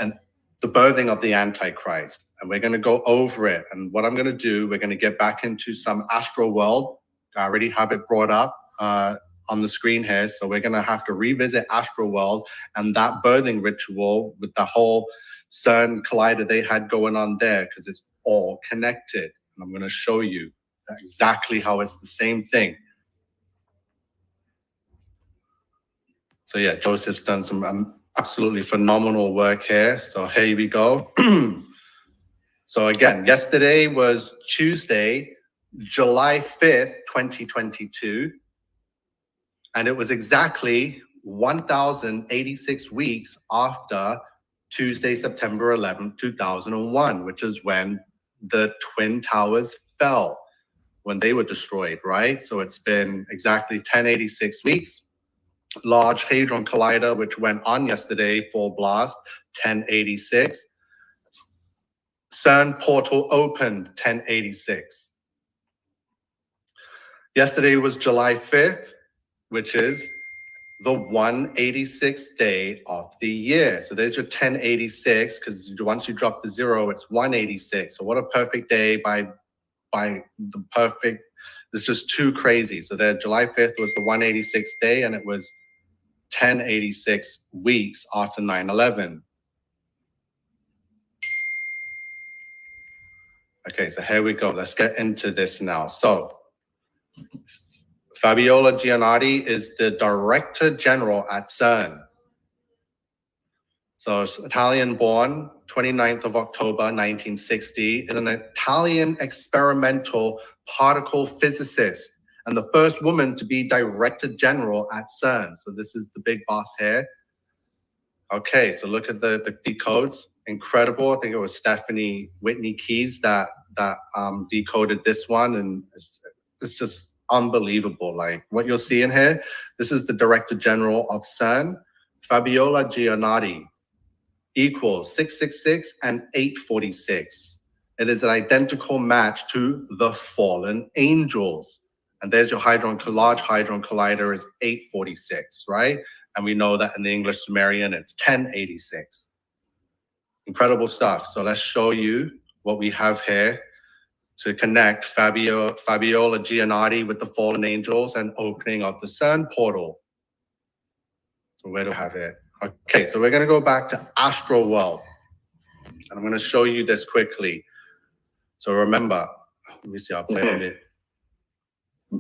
S1: the birthing of the Antichrist. And we're going to go over it. And what I'm going to do, we're going to get back into some astral world. I already have it brought up on the screen here. So we're going to have to revisit astral world and that birthing ritual with the whole Cern collider they had going on there, because it's all connected. And I'm going to show you exactly how it's the same thing. So yeah, Joseph's done some absolutely phenomenal work here. So here we go. So again, yesterday was Tuesday, July 5th, 2022. And it was exactly 1,086 weeks after Tuesday, September 11th, 2001, which is when the Twin Towers fell, when they were destroyed, right? So it's been exactly 1086 weeks. Large Hadron Collider, which went on yesterday, full blast, 1086. Cern portal opened, 1086. Yesterday was July 5th, which is the 186th day of the year. So there's your 1086, because once you drop the zero, it's 186. So what a perfect day by the perfect, it's just too crazy. So there, July 5th was the 186th day, and it was 1086 weeks after 9/11. Okay, so here we go. Let's get into this now. So Fabiola Giannotti is the Director General at Cern. So Italian born, 29th of October, 1960, is an Italian experimental particle physicist and the first woman to be Director General at Cern. So this is the big boss here. Okay, so look at the decodes. Incredible. I think it was Stephanie Whitney Keys that decoded this one, and it's just unbelievable. Like what you'll see in here, this is the Director General of Cern, Fabiola Giannotti, equals 666 and 846. It is an identical match to the fallen angels. And there's your Large Hadron Collider is 846, right? And we know that in the English Sumerian, it's 1086. Incredible stuff. So let's show you what we have here to connect Fabiola Giannotti with the fallen angels and opening of the Cern portal. So where do we have it? Okay, so we're going to go back to Astral World. And I'm going to show you this quickly. So remember, let me see, I'll play it.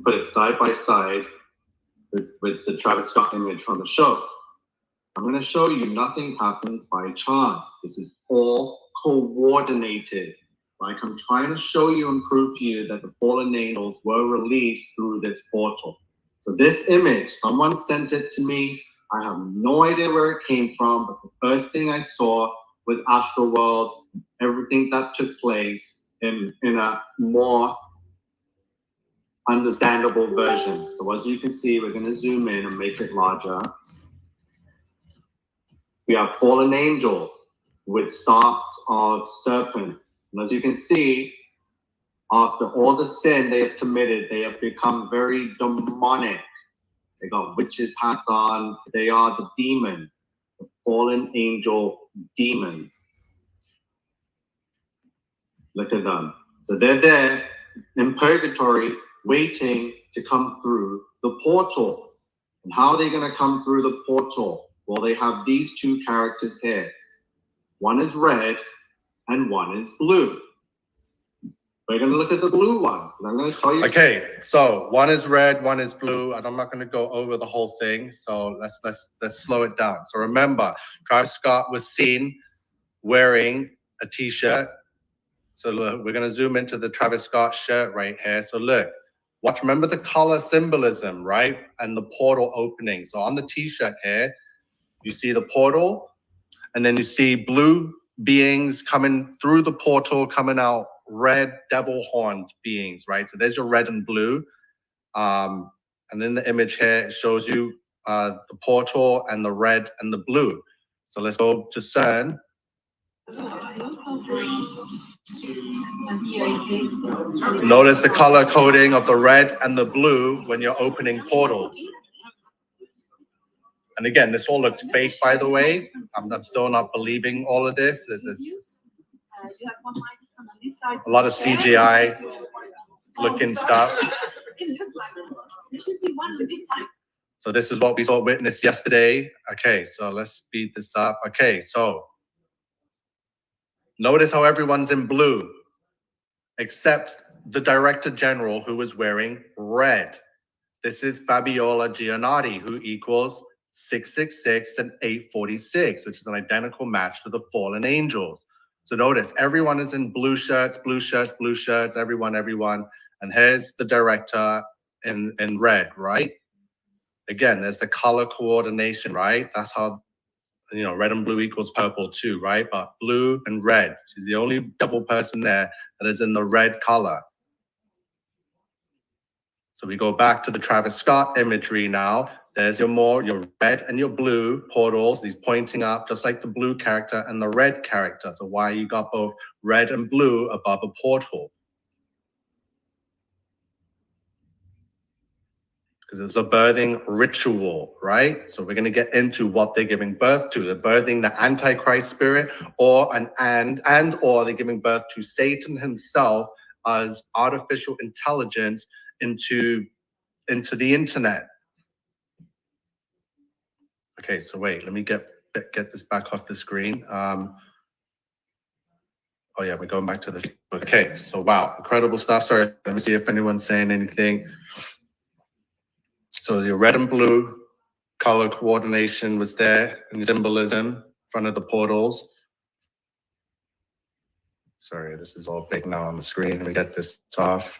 S1: Put it side by side with the Travis Scott image from the show. I'm going to show you nothing happens by chance. This is all coordinated. Like I'm trying to show you and prove to you that the fallen angels were released through this portal. So this image, someone sent it to me. I have no idea where it came from, but the first thing I saw was Astral World, everything that took place in a more understandable version. So as you can see, we're going to zoom in and make it larger. We have fallen angels with staffs of serpents. And as you can see, after all the sin they have committed, they have become very demonic. They got witches' hats on. They are the demons, the fallen angel demons. Look at them. So they're there in purgatory, waiting to come through the portal. And how are they going to come through the portal? Well, they have these two characters here. One is red and one is blue. We're going to look at the blue one. I'm going to tell you. Okay, so one is red, one is blue, and I'm not going to go over the whole thing. So let's slow it down. So remember, Travis Scott was seen wearing a T-shirt. So look, we're going to zoom into the Travis Scott shirt right here. So look, watch. Remember the color symbolism, right? And the portal opening. So on the T-shirt here, you see the portal, and then you see blue beings coming through the portal, coming out red devil horned beings, right? So there's your red and blue. And in the image here, it shows you the portal and the red and the blue. So let's go to Cern. Notice the color coding of the red and the blue when you're opening portals. And again, this all looks fake, by the way. I'm still not believing all of this. This is a lot of CGI looking stuff. So this is what we saw witnessed yesterday. Okay, so let's speed this up. Okay, so notice how everyone's in blue, except the Director General, who was wearing red. This is Fabiola Giannotti, who equals 666 and 846, which is an identical match to the fallen angels. So notice everyone is in blue shirts, blue shirts, blue shirts, everyone. And here's the director in red, right? Again, there's the color coordination, right? That's how, you know, red and blue equals purple too, right? But blue and red, she's the only devil person there that is in the red color. So we go back to the Travis Scott imagery now. There's your red and your blue portals, these pointing up, just like the blue character and the red character. So why you got both red and blue above a portal? Because it's a birthing ritual, right? So we're going to get into what they're giving birth to. They're birthing the Antichrist spirit, or or they're giving birth to Satan himself as artificial intelligence into the internet. Okay, so wait, let me get this back off the screen. Oh yeah, we're going back to this. Okay, so wow, incredible stuff. Sorry, let me see if anyone's saying anything. So the red and blue color coordination was there in symbolism in front of the portals. Sorry, this is all big now on the screen. Let me get this off.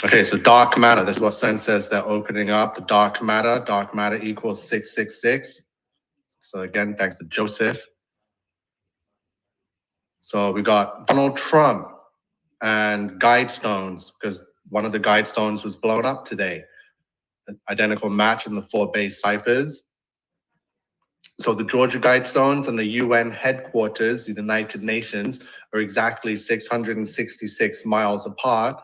S1: Okay, so dark matter. This is what Cern says they're opening up. The dark matter. Dark matter equals 666. So again, thanks to Joseph. So we got Donald Trump and guide stones, because one of the guide stones was blown up today. An identical match in the 4 base ciphers. So the Georgia guide stones and the UN headquarters, the United Nations, are exactly 666 miles apart.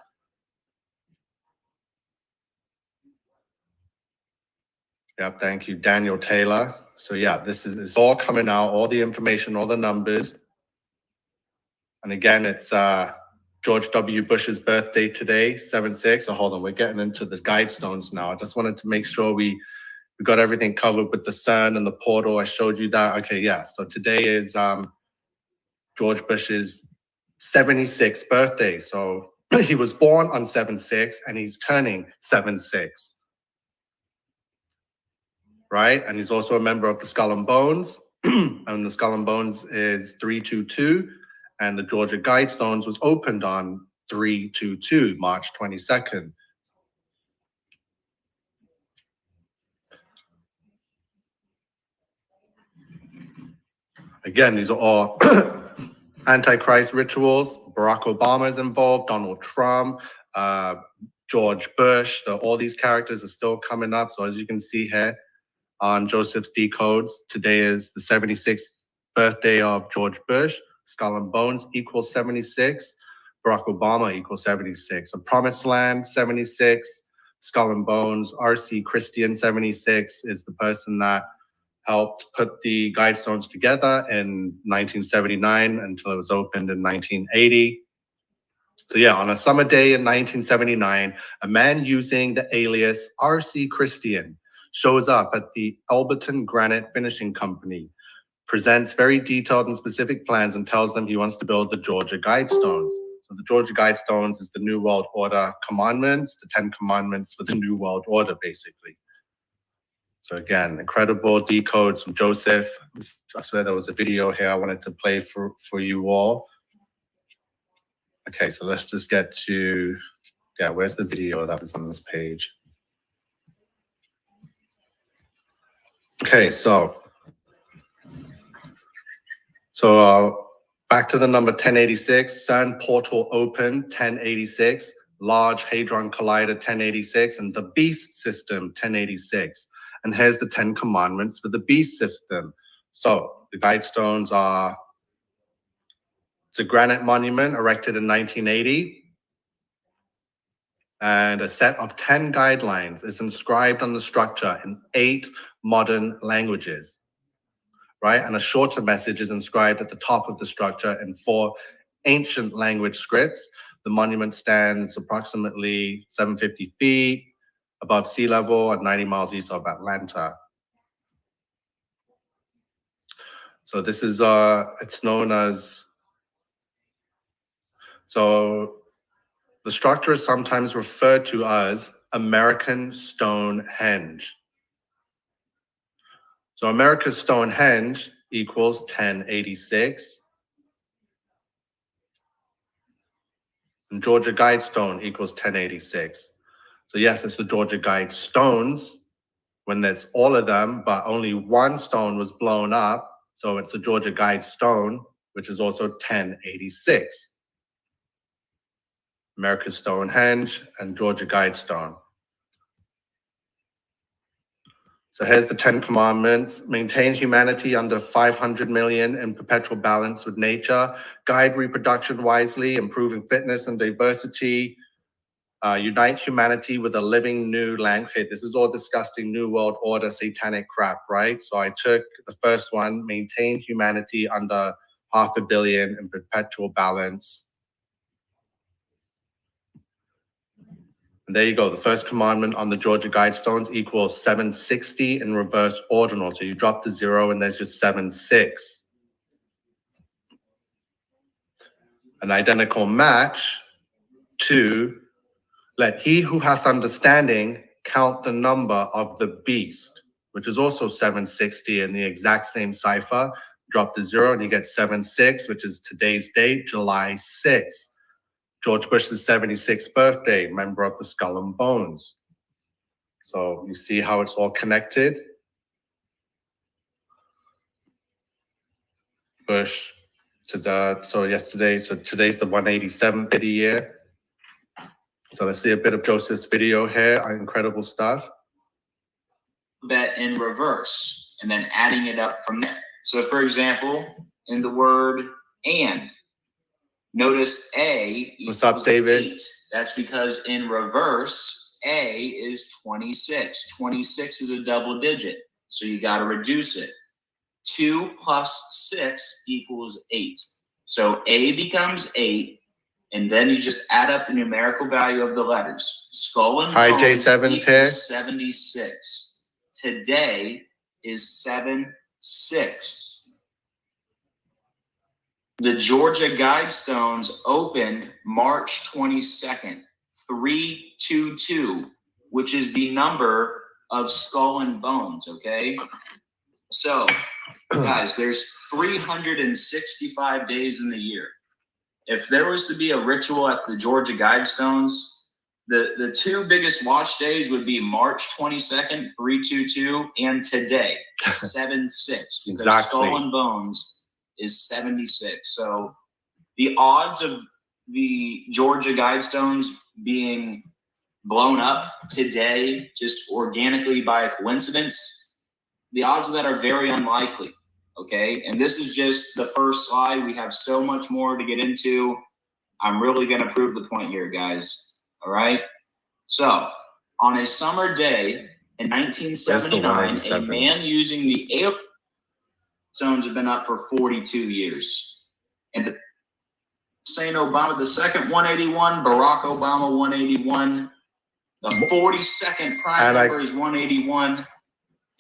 S1: Yep, thank you, Daniel Taylor. So yeah, it's all coming out, all the information, all the numbers. And again, it's George W. Bush's birthday today, 7/6. So hold on, we're getting into the guide stones now. I just wanted to make sure we got everything covered with the Cern and the portal. I showed you that. Okay, yeah. So today is George Bush's 76th birthday. So he was born on 7/6 and he's turning 7/6. Right? And he's also a member of the Skull and Bones. And the Skull and Bones is 322. And the Georgia Guidestones was opened on 322, March 22nd. Again, these are all Antichrist rituals. Barack Obama is involved, Donald Trump, George Bush. All these characters are still coming up. So as you can see here on Joseph's Decodes, today is the 76th birthday of George Bush. Skull and Bones equals 76. Barack Obama equals 76. The Promised Land, 76. Skull and Bones. R.C. Christian, 76, is the person that helped put the Guidestones together in 1979 until it was opened in 1980. So yeah, on a summer day in 1979, a man using the alias R.C. Christian shows up at the Alberton Granite Finishing Company, presents very detailed and specific plans, and tells them he wants to build the Georgia Guidestones. So the Georgia Guidestones is the New World Order commandments, the 10 commandments for the New World Order, basically. So again, incredible decodes from Joseph. I swear there was a video here I wanted to play for you all. Okay, so let's just get to, yeah, where's the video that was on this page? Okay, so back to the number 1086, Cern portal open 1086, Large Hadron Collider 1086, and the Beast system 1086. And here's the 10 commandments for the Beast system. So the Guidestones are, it's a granite monument erected in 1980. And a set of 10 guidelines is inscribed on the structure in 8 modern languages, right? And a shorter message is inscribed at the top of the structure in 4 ancient language scripts. The monument stands approximately 750 feet above sea level and 90 miles east of Atlanta. So this is, it's known as, so the structure is sometimes referred to as American Stonehenge. So America's Stonehenge equals 1086. And Georgia Guidestone equals 1086. So yes, it's the Georgia Guidestones when there's all of them, but only one stone was blown up. So it's the Georgia Guidestone, which is also 1086. America's Stonehenge and Georgia Guidestone. So here's the 10 commandments. Maintain humanity under 500 million in perpetual balance with nature. Guide reproduction wisely, improving fitness and diversity. Unite humanity with a living new language. Okay, this is all disgusting New World Order satanic crap, right? So I took the first one, maintain humanity under 500 million in perpetual balance. And there you go. The first commandment on the Georgia Guidestones equals 760 in reverse ordinal. So you drop the 0 and there's just 76. An identical match to let he who hath understanding count the number of the beast, which is also 760 in the exact same cipher. Drop the 0 and you get 76, which is today's date, July 6th. George Bush's 76th birthday, member of the Skull and Bones. So you see how it's all connected. Bush to the, so today's the 187th of the year. So let's see a bit of Joseph's video here, incredible stuff.
S3: Bet in reverse and then adding it up from there. So for example, in the word and, notice A equals
S1: What's up, David?
S3: 8. That's because in reverse, A is 26. 26 is a double digit, so you got to reduce it. 2 plus 6 equals 8. So A becomes 8, and then you just add up the numerical value of the letters. Skull and
S1: Hi,
S3: bones
S1: J7's
S3: equals
S1: here.
S3: 76. Today is 7-6. The Georgia Guidestones opened March 22nd, 322, which is the number of skull and bones, okay? So, guys, there's 365 days in the year. If there was to be a ritual at the Georgia Guidestones, the 2 biggest watch days would be March 22nd, 322, and today, 7-6, because
S1: Exactly.
S3: skull and bones is 76. So the odds of the Georgia Guidestones being blown up today just organically by a coincidence, the odds of that are very unlikely, okay? And this is just the first slide. We have so much more to get into. I'm really going to prove the point here, guys, all right? So on a summer day in 1979, a man using the Stones have been up for 42 years. And the Hussein Obama II, 181. Barack Obama, 181. The 42nd prime number is 181.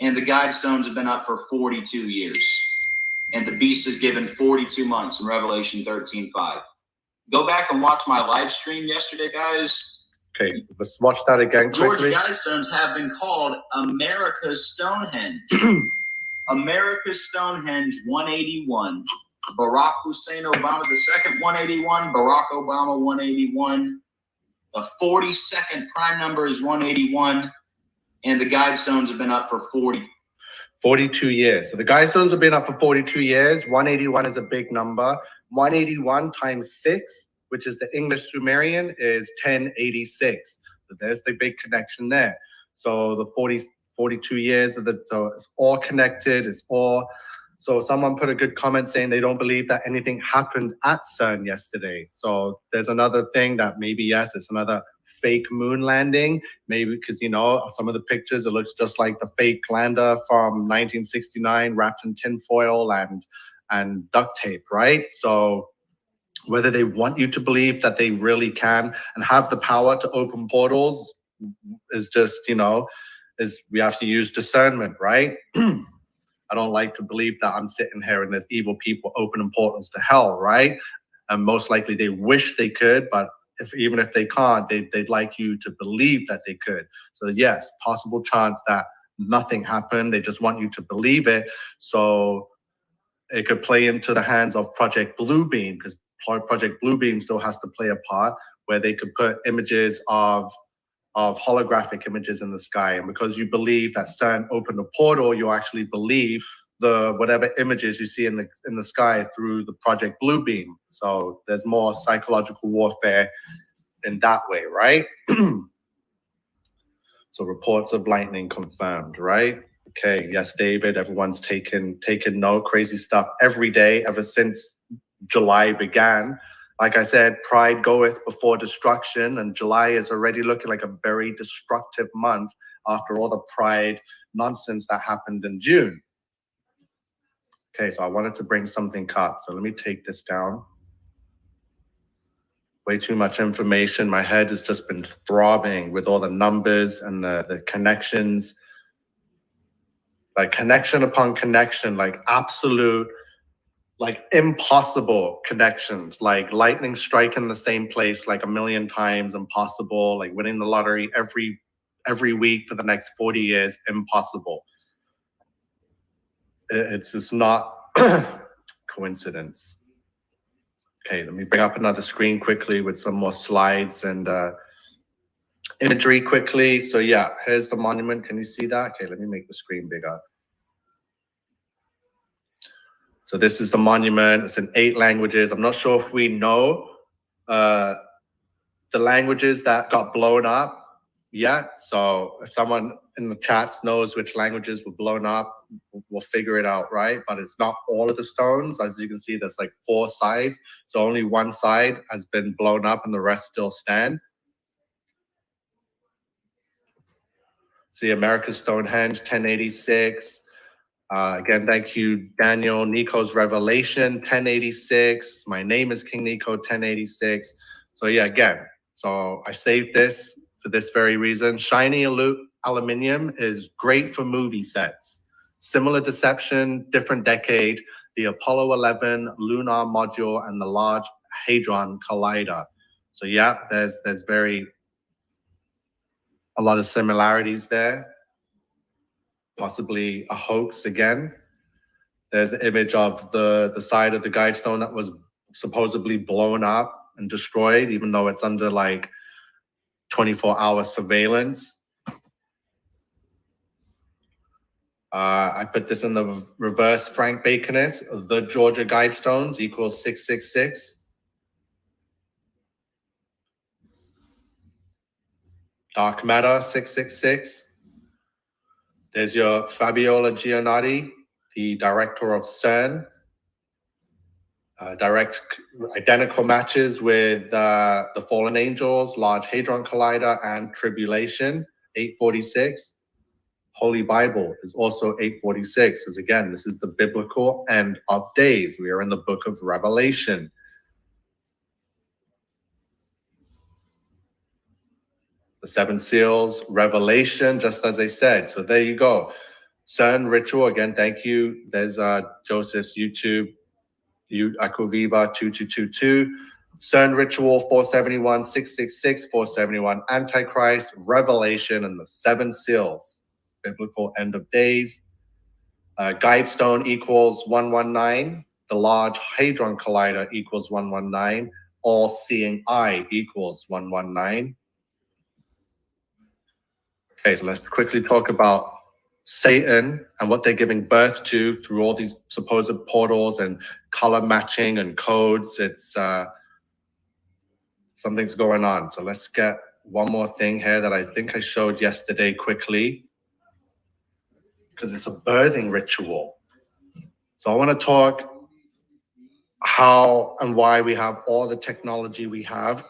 S3: And the Guidestones have been up for 42 years. And the beast is given 42 months in Revelation 13:5. Go back and watch my live stream yesterday, guys.
S1: Okay, let's watch that again quickly.
S3: George Guidestones have been called America's Stonehenge. America's Stonehenge, 181. Barack Hussein Obama II, 181. Barack Obama, 181. The 42nd prime number is 181. And the Guidestones have been up for
S1: 42 years. So the Guidestones have been up for 42 years. 181 is a big number. 181 times 6, which is the English Sumerian, is 1086. So there's the big connection there. So the 42 years of so it's all connected. It's all. So someone put a good comment saying they don't believe that anything happened at Cern yesterday. So there's another thing that maybe, yes, it's another fake moon landing, maybe because, you know, some of the pictures, it looks just like the fake lander from 1969 wrapped in tinfoil and duct tape, right? So whether they want you to believe that they really can and have the power to open portals is just, you know, we have to use discernment, right? I don't like to believe that I'm sitting here and there's evil people opening portals to hell, right? And most likely they wish they could, but even if they can't, they'd like you to believe that they could. So yes, possible chance that nothing happened. They just want you to believe it. So it could play into the hands of Project Bluebeam, because Project Bluebeam still has to play a part where they could put images of holographic images in the sky. And because you believe that Cern opened a portal, you actually believe the whatever images you see in the sky through the Project Bluebeam. So there's more psychological warfare in that way, right? So reports of lightning confirmed, right? Okay, yes, David, everyone's taken note. Crazy stuff every day ever since July began. Like I said, pride goeth before destruction, and July is already looking like a very destructive month after all the pride nonsense that happened in June. Okay, so I wanted to bring something up. So let me take this down. Way too much information. My head has just been throbbing with all the numbers and the connections. Like connection upon connection, like absolute, like impossible connections, like lightning striking the same place like a million times, impossible, like winning the lottery every week for the next 40 years, impossible. It's just not coincidence. Okay, let me bring up another screen quickly with some more slides and imagery quickly. So yeah, here's the monument. Can you see that? Okay, let me make the screen bigger. So this is the monument. It's in 8 languages. I'm not sure if we know the languages that got blown up yet. So if someone in the chats knows which languages were blown up, we'll figure it out, right? But it's not all of the stones. As you can see, there's like 4 sides. So only one side has been blown up and the rest still stand. See, America's Stonehenge, 1086. Again, thank you, Daniel. Nico's Revelation, 1086. My name is King Nico, 1086. So yeah, again, so I saved this for this very reason. Shiny aluminum is great for movie sets. Similar deception, different decade, the Apollo 11 lunar module and the Large Hadron Collider. So yeah, there's a lot of similarities there. Possibly a hoax again. There's the image of the side of the Guidestone that was supposedly blown up and destroyed, even though it's under like 24-hour surveillance. I put this in the reverse Frank Baconist. The Georgia Guidestones equals 666. Dark matter, 666. There's your Fabiola Giannotti, the director of Cern. Direct identical matches with the Fallen Angels, Large Hadron Collider, and Tribulation, 846. Holy Bible is also 846, as again, this is the biblical end of days. We are in the book of Revelation. The 7 seals, revelation, just as I said. So there you go. Cern ritual, again, thank you. There's Joseph's YouTube, Aquaviva 2222. Cern ritual 471, 666, 471, Antichrist, revelation, and the 7 seals. Biblical end of days. Guidestone equals 119. The Large Hadron Collider equals 119. All-seeing eye equals 119. Okay, so let's quickly talk about Satan and what they're giving birth to through all these supposed portals and color matching and codes. It's something's going on. So let's get one more thing here that I think I showed yesterday quickly, because it's a birthing ritual. So I want to talk how and why we have all the technology we have,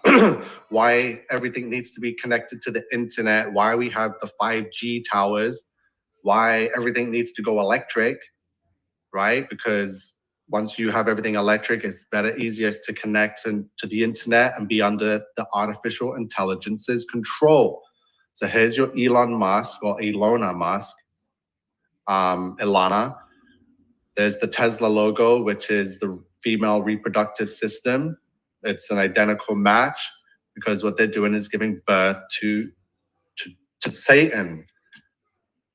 S1: why everything needs to be connected to the internet, why we have the 5G towers, why everything needs to go electric, right? Because once you have everything electric, it's better, easier to connect to the internet and be under the artificial intelligence's control. So here's your Elon Musk, or Ilona Musk, Ilana. There's the Tesla logo, which is the female reproductive system. It's an identical match, because what they're doing is giving birth to Satan.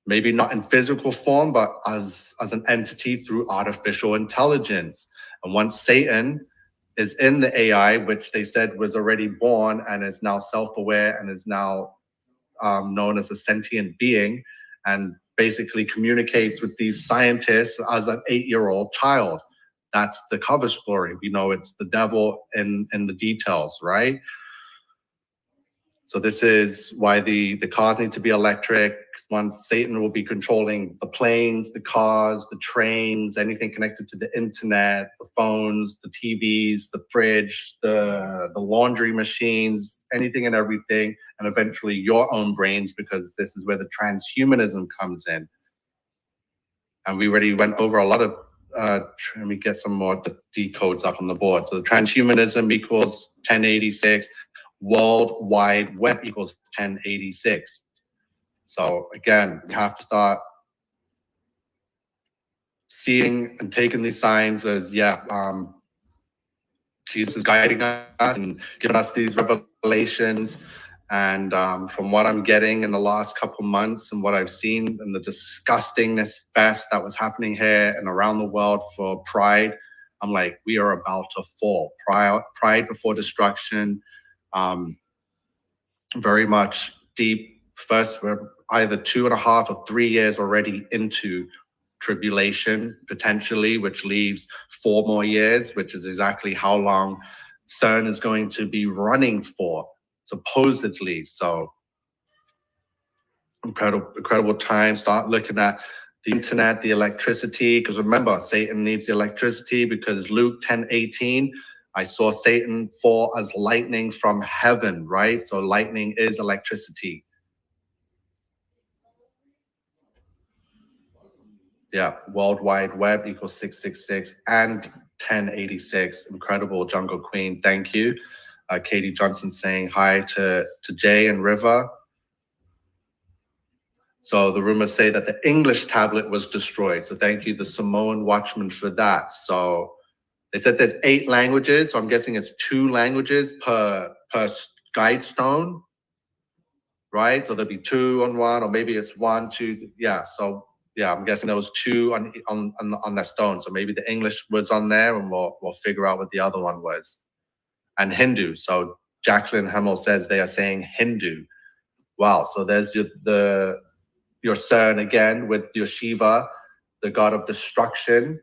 S1: Maybe not in physical form, but as an entity through artificial intelligence. And once Satan is in the AI, which they said was already born and is now self-aware and is now known as a sentient being, and basically communicates with these scientists as an 8-year-old child. That's the cover story. We know it's the devil in the details, right? So this is why the cars need to be electric. Once Satan will be controlling the planes, the cars, the trains, anything connected to the internet, the phones, the TVs, the fridge, the laundry machines, anything and everything, and eventually your own brains, because this is where the transhumanism comes in. And we already went over a lot of, let me get some more decodes up on the board. So the transhumanism equals 1086. World Wide Web equals 1086. So again, we have to start seeing and taking these signs as, Jesus is guiding us and giving us these revelations. And from what I'm getting in the last couple months and what I've seen and the disgustingness fest that was happening here and around the world for Pride, I'm like, we are about to fall. Pride before destruction. Very much deep. First, we're either 2.5 or 3 years already into tribulation, potentially, which leaves 4 more years, which is exactly how long Cern is going to be running for, supposedly. So incredible time. Start looking at the internet, the electricity, because remember, Satan needs the electricity, because Luke 10:18, I saw Satan fall as lightning from heaven, right? So lightning is electricity. Yeah, World Wide Web equals 666 and 1086. Incredible, Jungle Queen. Thank you. Katie Johnson saying hi to Jay and River. So the rumors say that the English tablet was destroyed. So thank you, the Samoan Watchman, for that. So they said there's 8 languages. So I'm guessing it's 2 languages per guide stone, right? So there'll be 2 on one, or maybe it's 1, 2. Yeah. So yeah, I'm guessing there was 2 on the stone. So maybe the English was on there, and we'll figure out what the other one was. And Hindu. So Jacqueline Hemmel says they are saying Hindu. Wow. So there's your Cern again with your Shiva, the god of destruction.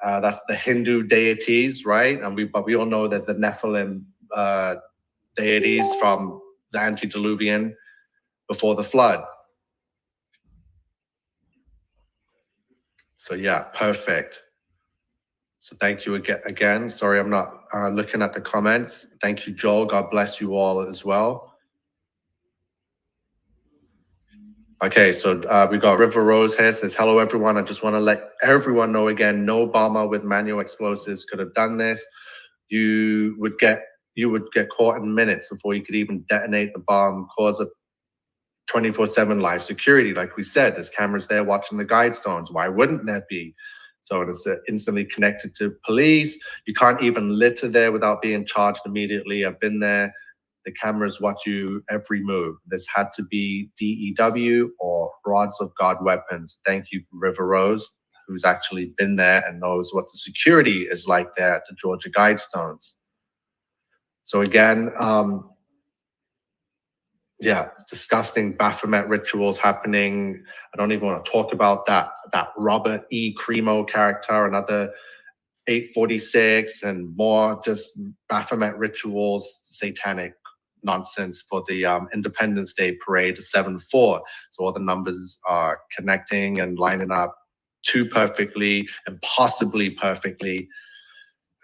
S1: That's the Hindu deities, right? But we all know that the Nephilim deities from the antediluvian before the flood. So yeah, perfect. So thank you again. Sorry, I'm not looking at the comments. Thank you, Joel. God bless you all as well. Okay, so we got River Rose here, says, hello, everyone. I just want to let everyone know again, no bomber with manual explosives could have done this. You would get you would get caught in minutes before you could even detonate the bomb, cause a 24/7 live security. Like we said, there's cameras there watching the guide stones. Why wouldn't there be? So it's instantly connected to police. You can't even litter there without being charged immediately. I've been there. The cameras watch you every move. This had to be DEW or Rods of God Weapons. Thank you, River Rose, who's actually been there and knows what the security is like there at the Georgia Guidestones. So again, yeah, disgusting Baphomet rituals happening. I don't even want to talk about that Robert E. Cremo character, another 846, and more just Baphomet rituals, satanic nonsense for the Independence Day parade, 7-4. So all the numbers are connecting and lining up too perfectly, impossibly perfectly.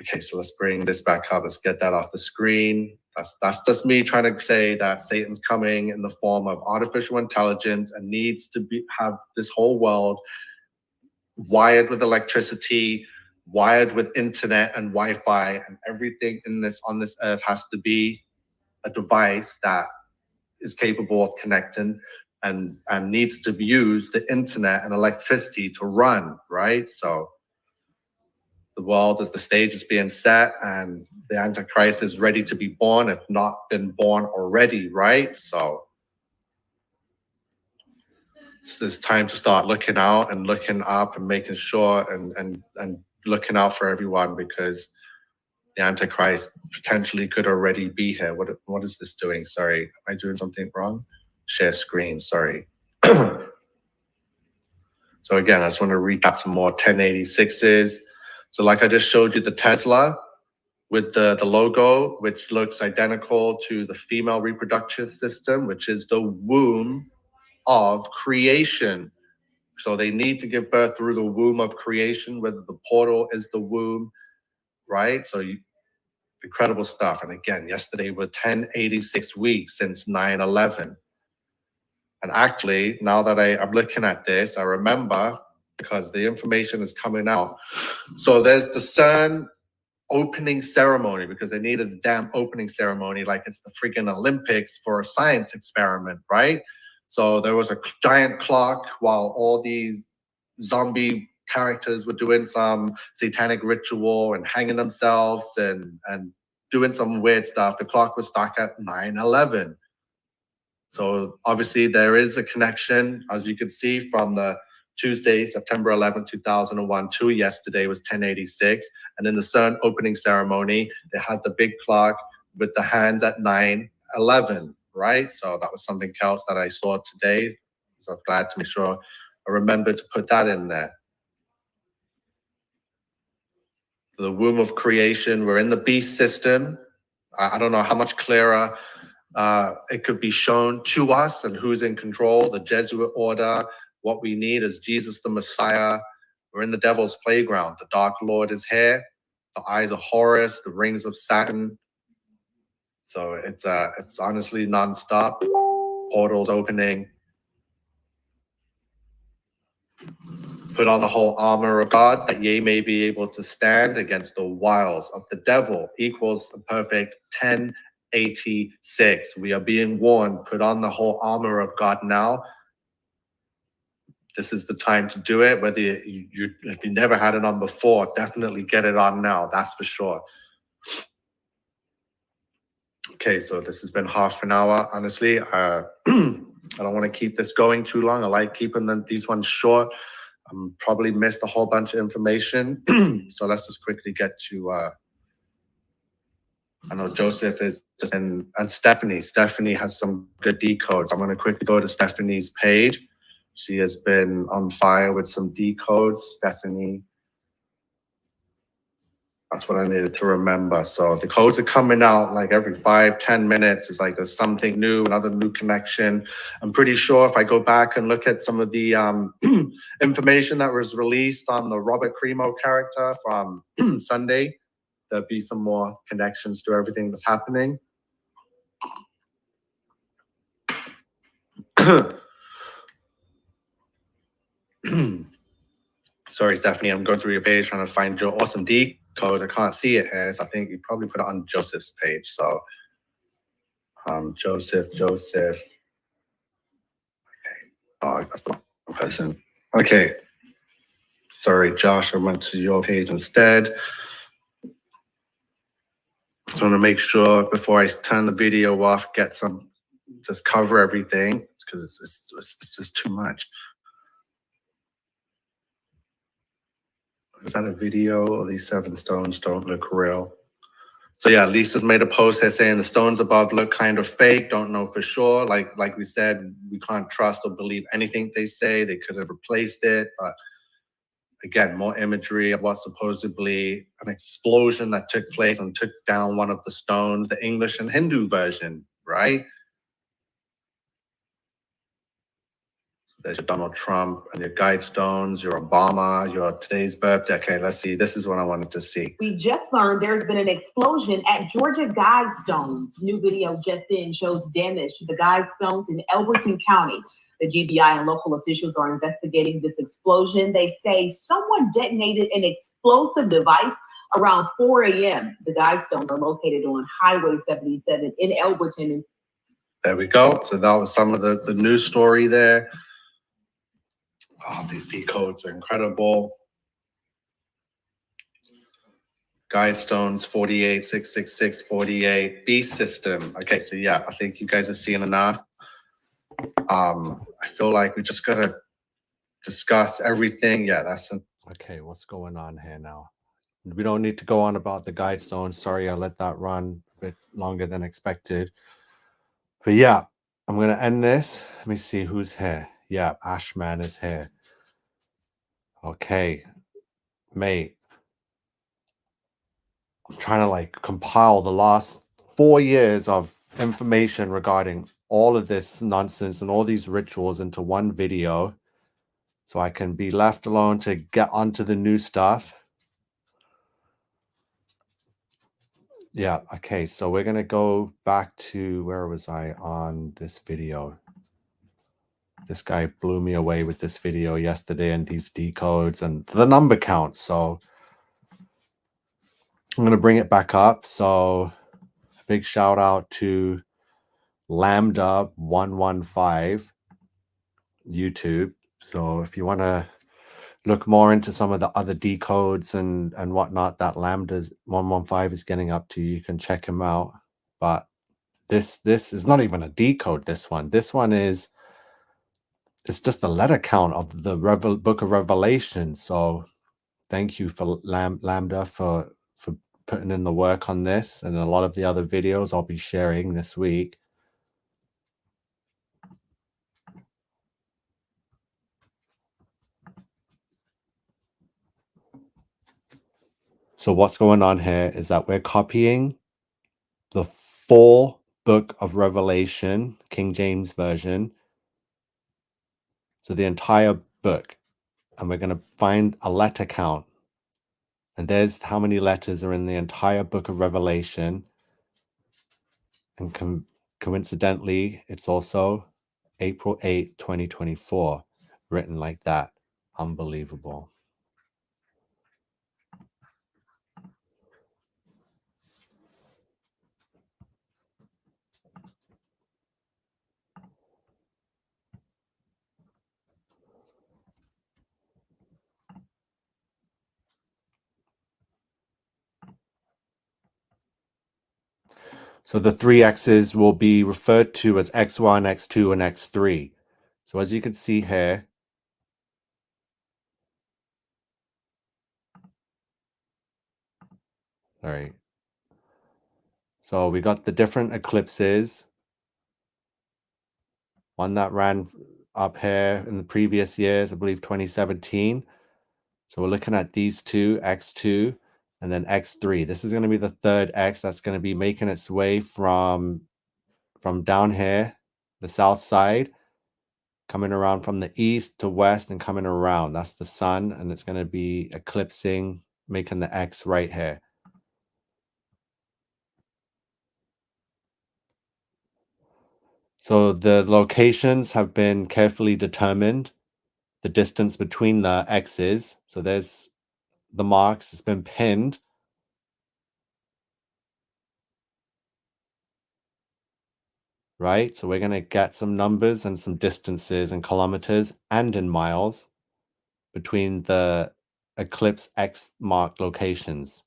S1: Okay, so let's bring this back up. Let's get that off the screen. That's just me trying to say that Satan's coming in the form of artificial intelligence and needs to have this whole world wired with electricity, wired with internet and Wi-Fi, and everything on this earth has to be a device that is capable of connecting and needs to use the internet and electricity to run, right? So the world, as the stage is being set, and the Antichrist is ready to be born, if not been born already, right? So it's time to start looking out and looking up and making sure and looking out for everyone, because the Antichrist potentially could already be here. What is this doing? Sorry, am I doing something wrong? Share screen, sorry. So again, I just want to recap some more 1086s. So like I just showed you the Tesla with the logo, which looks identical to the female reproductive system, which is the womb of creation. So they need to give birth through the womb of creation, whether the portal is the womb, right? So incredible stuff. And again, yesterday was 1086 weeks since 9/11. And actually, now that I'm looking at this, I remember, because the information is coming out. So there's the Cern opening ceremony, because they needed a damn opening ceremony like it's the freaking Olympics for a science experiment, right? So there was a giant clock while all these zombie characters were doing some satanic ritual and hanging themselves and doing some weird stuff. The clock was stuck at 9/11. So obviously there is a connection, as you can see, from the Tuesday, September 11, 2001 to yesterday was 1086. And in the Cern opening ceremony, they had the big clock with the hands at 9/11, right? So that was something else that I saw today. So I'm glad to make sure I remember to put that in there. The womb of creation, we're in the beast system. I don't know how much clearer it could be shown to us and who's in control. The Jesuit order, what we need is Jesus the Messiah. We're in the devil's playground. The Dark Lord is here. The eyes of Horus, the rings of Saturn. So it's honestly nonstop. Portals opening. Put on the whole armor of God, that ye may be able to stand against the wiles of the devil. Equals a perfect 1086. We are being warned, put on the whole armor of God now. This is the time to do it. Whether if you never had it on before, definitely get it on now. That's for sure. Okay, so this has been half an hour. Honestly, I don't want to keep this going too long. I like keeping these ones short. Probably missed a whole bunch of information. So let's just quickly get to, I know Joseph is, and Stephanie. Stephanie has some good decodes. I'm going to quickly go to Stephanie's page. She has been on fire with some decodes. Stephanie, that's what I needed to remember. So the codes are coming out like every 5-10 minutes. It's like there's something new, another new connection. I'm pretty sure if I go back and look at some of the information that was released on the Robert Cremo character from Sunday, there'll be some more connections to everything that's happening. Sorry, Stephanie, I'm going through your page trying to find your awesome D code. I can't see it here, so I think you probably put it on Joseph's page. So, Joseph. Okay. Oh, that's the wrong person. Okay. Sorry, Josh, I went to your page instead. So I'm gonna make sure before I turn the video off, just cover everything because it's just too much. Is that a video? Or these 7 stones don't look real? So yeah, Lisa's made a post here saying the stones above look kind of fake. Don't know for sure. Like we said, we can't trust or believe anything they say. They could have replaced it, but again, more imagery of what supposedly an explosion that took place and took down one of the stones, the English and Hindu version, right? So there's your Donald Trump and your guide stones, your Obama, your today's birthday. Okay, let's see. This is what I wanted to see.
S4: We just learned there's been an explosion at Georgia Guidestones. New video just in shows damage to the Guidestones in Elberton County. The GBI and local officials are investigating this explosion. They say someone detonated an explosive device around 4 a.m. The Guidestones are located on Highway 77 in Elberton.
S1: There we go. So that was some of the news story there. Oh, these decodes are incredible. Guidestones 48, 666, 48, B system. Okay, so yeah, I think you guys are seeing enough. I feel like we just gotta discuss everything. Yeah, that's
S2: Okay, what's going on here now? We don't need to go on about the guide stones. Sorry, I let that run a bit longer than expected. But yeah, I'm going to end this. Let me see who's here. Yeah, Ashman is here. Okay, mate. I'm trying to like compile the last 4 years of information regarding all of this nonsense and all these rituals into one video so I can be left alone to get onto the new stuff. Yeah, okay, so we're gonna go back to, where was I on this video? This guy blew me away with this video yesterday and these decodes and the number count. So I'm gonna bring it back up. So big shout out to Lambda 115 YouTube. So if you want to look more into some of the other decodes and whatnot that Lambda's 115 is getting up to, you can check him out. But this is not even a decode. This one is, it's just a letter count of the book of Revelation. So thank you for Lambda for putting in the work on this and a lot of the other videos I'll be sharing this week. So what's going on here is that we're copying the full book of Revelation, King James Version. So the entire book. And we're going to find a letter count. And there's how many letters are in the entire book of Revelation. And coincidentally, it's also April 8th, 2024, written like that. Unbelievable. So the 3 X's will be referred to as X1, X2, and X3. So as you can see here, all right. So we got the different eclipses. One that ran up here in the previous years, I believe 2017. So we're looking at these two, X2 and then X3. This is going to be the third X that's going to be making its way from down here, the south side, coming around from the east to west and coming around. That's the sun, and it's going to be eclipsing, making the X right here. So the locations have been carefully determined the distance between the X's. So there's the marks. It's been pinned. Right? So we're going to get some numbers and some distances in kilometers and in miles between the eclipse X marked locations.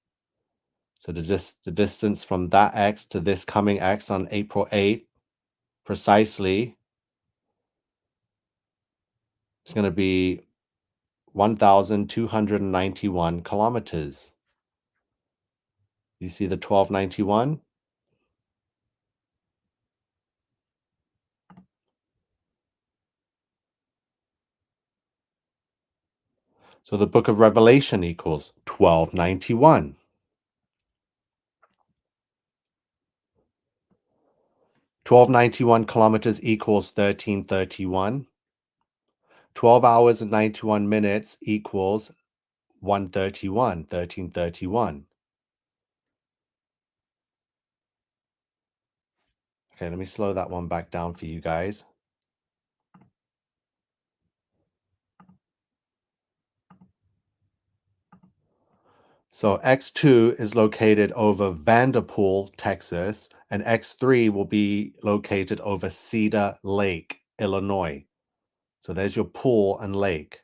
S2: So the distance from that X to this coming X on April 8th, precisely, it's going to be 1,291 kilometers. You see the 1291? So the book of Revelation equals 1291. 1291 kilometers equals 1331. 12 hours and 91 minutes equals 131, 1331. Okay, let me slow that one back down for you guys. So X2 is located over Vanderpool, Texas, and X3 will be located over Cedar Lake, Illinois. So there's your pool and lake.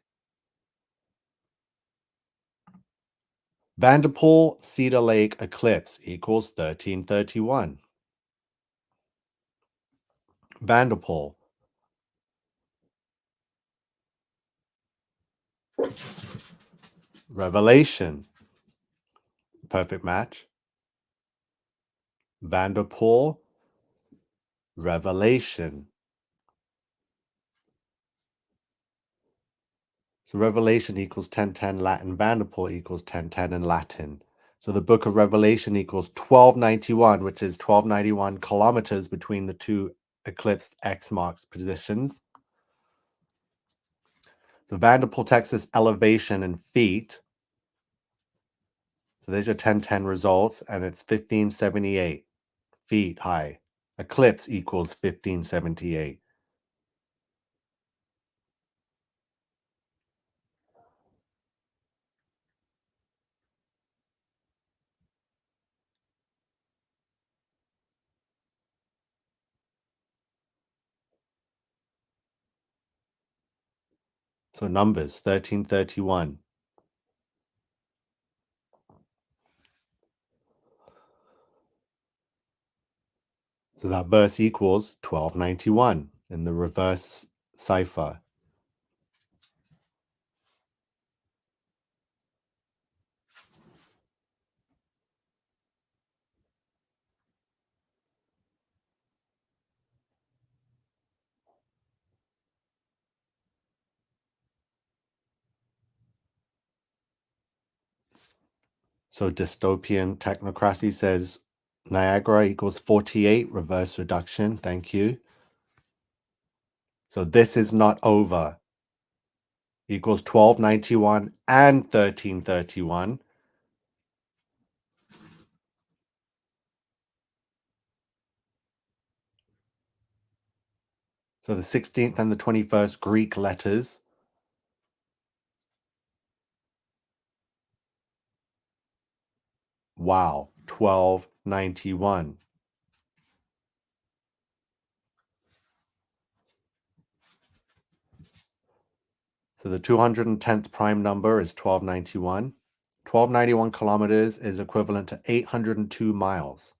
S2: Vanderpool, Cedar Lake, eclipse equals 1331. Vanderpool. Revelation. Perfect match. Vanderpool. Revelation. So Revelation equals 1010 Latin. Vanderpool equals 1010 in Latin. So the book of Revelation equals 1291, which is 1291 kilometers between the two eclipsed X marks positions. So Vanderpool, Texas elevation in feet. So there's your 1010 results, and it's 1578 feet high. Eclipse equals 1578. So numbers 1331. So that verse equals 1291 in the reverse cipher. So dystopian technocracy says Niagara equals 48, reverse reduction. Thank you. So this is not over. Equals 1291 and 1331. So the 16th and the 21st Greek letters. Wow, 1291. So the 210th prime number is 1291. 1291 kilometers is equivalent to 802 miles.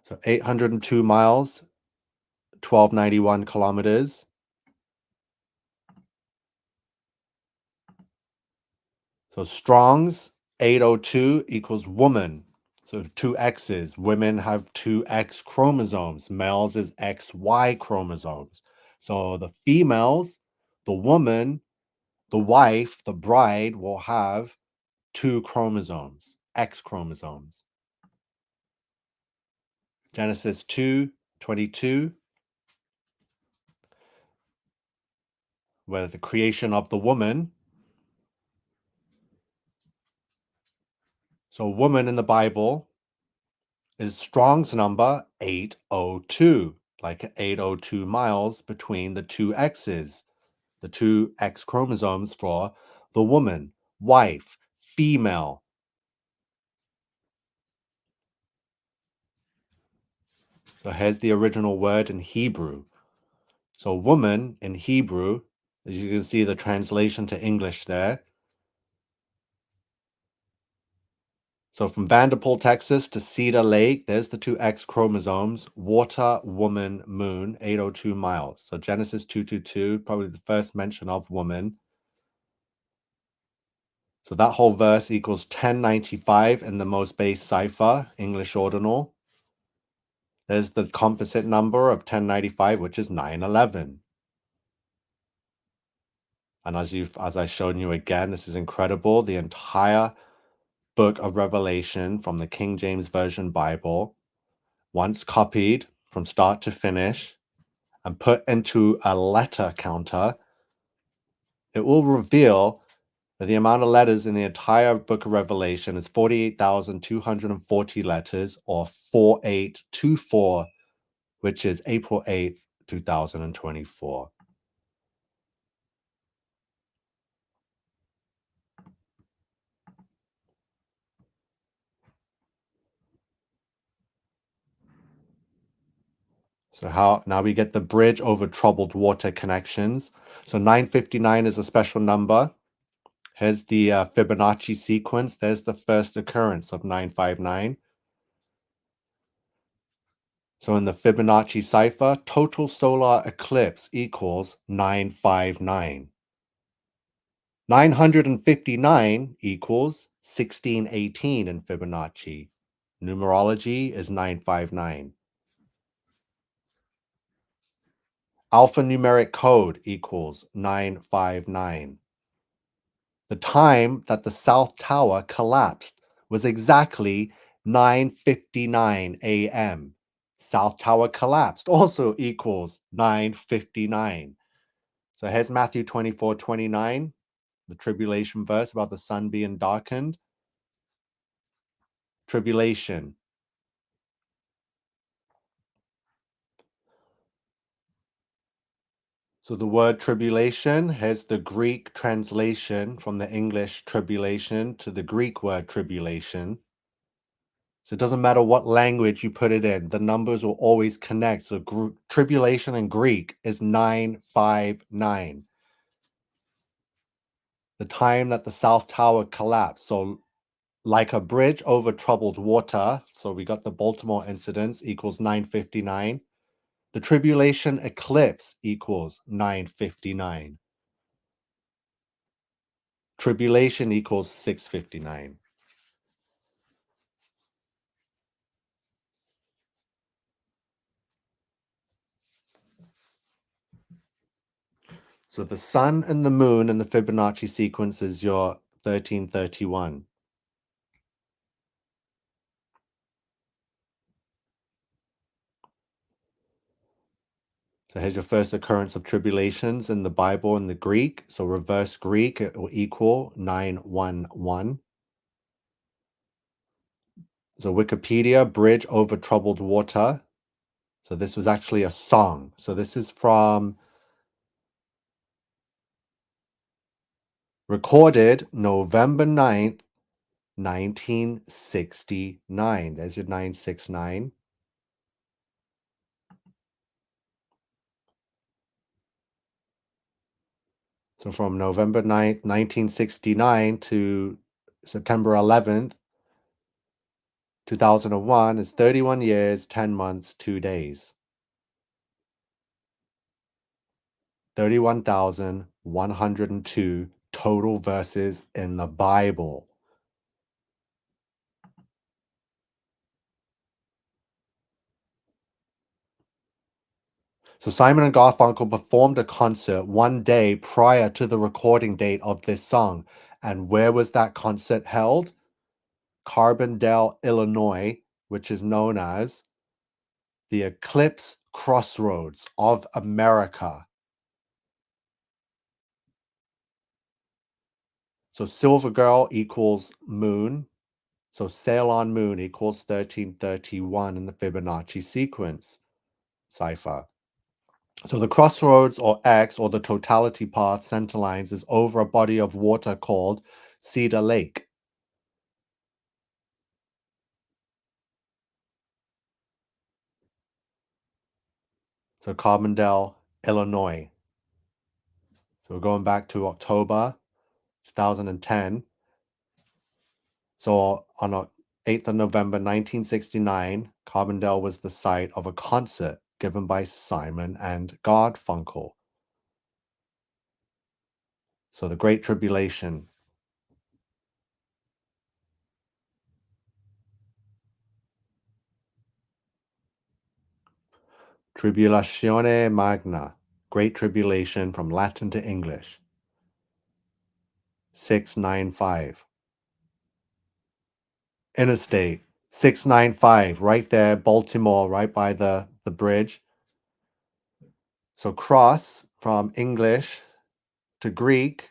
S2: So 802 miles, 1291 kilometers. So Strong's 802 equals woman. So two X's. Women have two X chromosomes. Males is XY chromosomes. So the females, the woman, the wife, the bride will have two chromosomes, X chromosomes. Genesis 2:22, where the creation of the woman. So woman in the Bible is Strong's number 802, like 802 miles between the two X's, the two X chromosomes for the woman, wife, female. So here's the original word in Hebrew. So woman in Hebrew, as you can see the translation to English there. So from Vanderpool, Texas to Cedar Lake, there's the two X chromosomes, water, woman, moon, 802 miles. So Genesis 2:22, probably the first mention of woman. So that whole verse equals 1095 in the most base cipher, English ordinal. There's the composite number of 1095, which is 911. And as I've shown you again, this is incredible. The entire book of Revelation from the King James Version Bible, once copied from start to finish and put into a letter counter, it will reveal that the amount of letters in the entire book of Revelation is 48,240 letters, or 4824, which is April 8th, 2024. So now we get the bridge over troubled water connections. So 959 is a special number. Here's the Fibonacci sequence. There's the first occurrence of 959. So in the Fibonacci cipher, total solar eclipse equals 959. 959 equals 1618 in Fibonacci. Numerology is 959. Alphanumeric code equals 959. The time that the South Tower collapsed was exactly 9:59 a.m. South Tower collapsed also equals 9:59. So here's Matthew 24:29, the tribulation verse about the sun being darkened. Tribulation. So the word tribulation, here's the Greek translation from the English tribulation to the Greek word tribulation. So it doesn't matter what language you put it in, the numbers will always connect. So tribulation in Greek is 959. The time that the South Tower collapsed. So like a bridge over troubled water. So we got the Baltimore incidents equals 959. The tribulation eclipse equals 959. Tribulation equals 659. So the sun and the moon in the Fibonacci sequence is your 1331. So here's your first occurrence of tribulations in the Bible in the Greek. So reverse Greek, it will equal 911. So Wikipedia, bridge over troubled water. So this was actually a song. So this is from recorded November 9th, 1969. There's your 969. So from November 9th, 1969 to September 11th, 2001 is 31 years, 10 months, 2 days. 31,102 total verses in the Bible. So Simon and Garfunkel performed a concert one day prior to the recording date of this song. And where was that concert held? Carbondale, Illinois, which is known as the Eclipse Crossroads of America. So Silver Girl equals moon. So sail on moon equals 1331 in the Fibonacci sequence cipher. So the crossroads, or X, or the totality path center lines, is over a body of water called Cedar Lake. So Carbondale, Illinois. So we're going back to October 2010. So on 8th of November 1969, Carbondale was the site of a concert given by Simon and Garfunkel. So the Great Tribulation. Tribulatione Magna, Great Tribulation from Latin to English. 695. Interstate 695, right there, Baltimore, right by the bridge. So cross from English to Greek,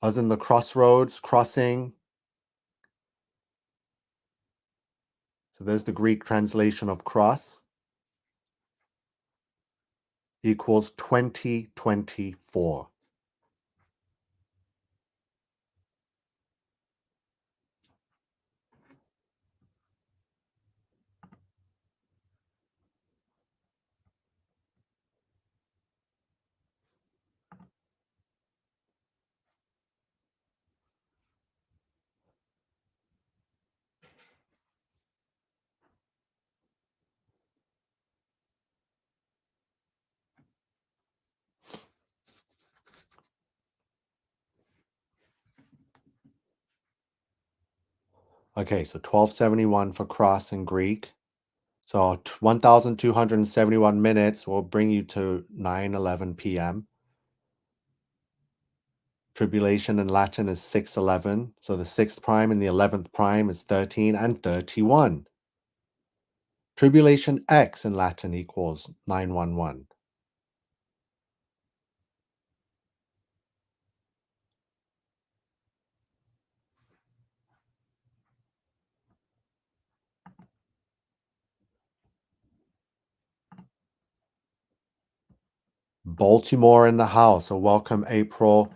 S2: as in the crossroads, crossing. So there's the Greek translation of cross, equals 2024. Okay, so 1271 for cross in Greek. So 1,271 minutes will bring you to 9:11 p.m. Tribulation in Latin is 611. So the 6th prime and the 11th prime is 13 and 31. Tribulation X in Latin equals 911. Baltimore in the house. So welcome, April.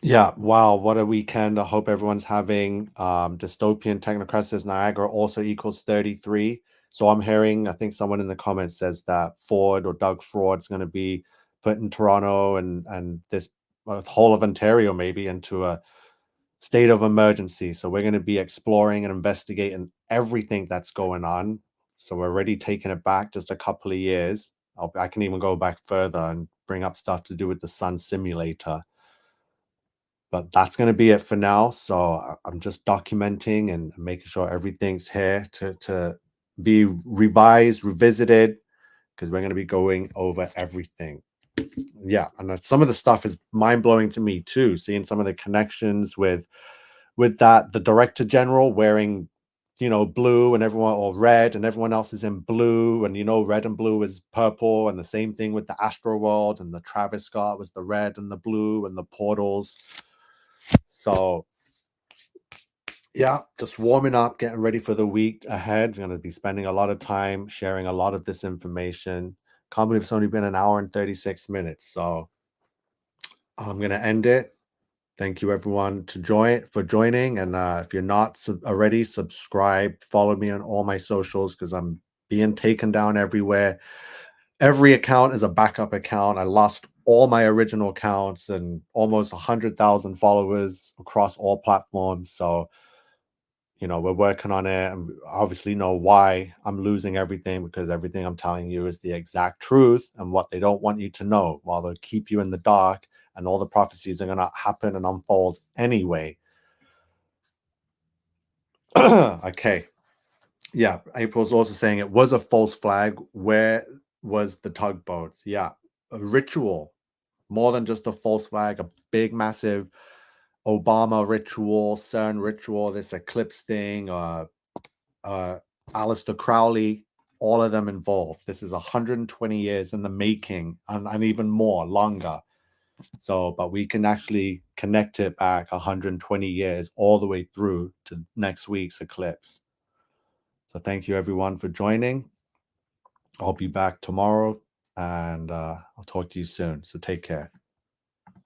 S2: Yeah, wow, what a weekend. I hope everyone's having dystopian technocrat says Niagara also equals 33. So I'm hearing, I think someone in the comments says that Ford or Doug Ford's going to be put in Toronto and this whole of Ontario maybe into a state of emergency. So we're going to be exploring and investigating everything that's going on. So we're already taking it back just a couple of years. I can even go back further and bring up stuff to do with the sun simulator. But that's going to be it for now. So I'm just documenting and making sure everything's here to be revised, revisited, because we're going to be going over everything. Yeah, and some of the stuff is mind-blowing to me too, seeing some of the connections with that, the director general wearing, blue and everyone, or red, and everyone else is in blue, and red and blue is purple, and the same thing with the Astro World, and the Travis Scott was the red and the blue, and the portals. So yeah, just warming up, getting ready for the week ahead. I'm going to be spending a lot of time sharing a lot of this information. Can't believe it's only been an hour and 36 minutes. So I'm going to end it. Thank you everyone for joining. And if you're not already, subscribe, follow me on all my socials, because I'm being taken down everywhere. Every account is a backup account. I lost all my original accounts and almost 100,000 followers across all platforms. So, we're working on it, and obviously know why I'm losing everything, because everything I'm telling you is the exact truth and what they don't want you to know, while they'll keep you in the dark, and all the prophecies are going to happen and unfold anyway. Okay. Yeah. April's also saying it was a false flag. Where was the tugboats? Yeah. A ritual, more than just a false flag, a big, massive Obama ritual, Cern ritual, this Eclipse thing, Aleister Crowley, all of them involved. This is 120 years in the making, and even more, longer. So, but we can actually connect it back 120 years all the way through to next week's eclipse. So thank you everyone for joining. I'll be back tomorrow, and I'll talk to you soon. So take care.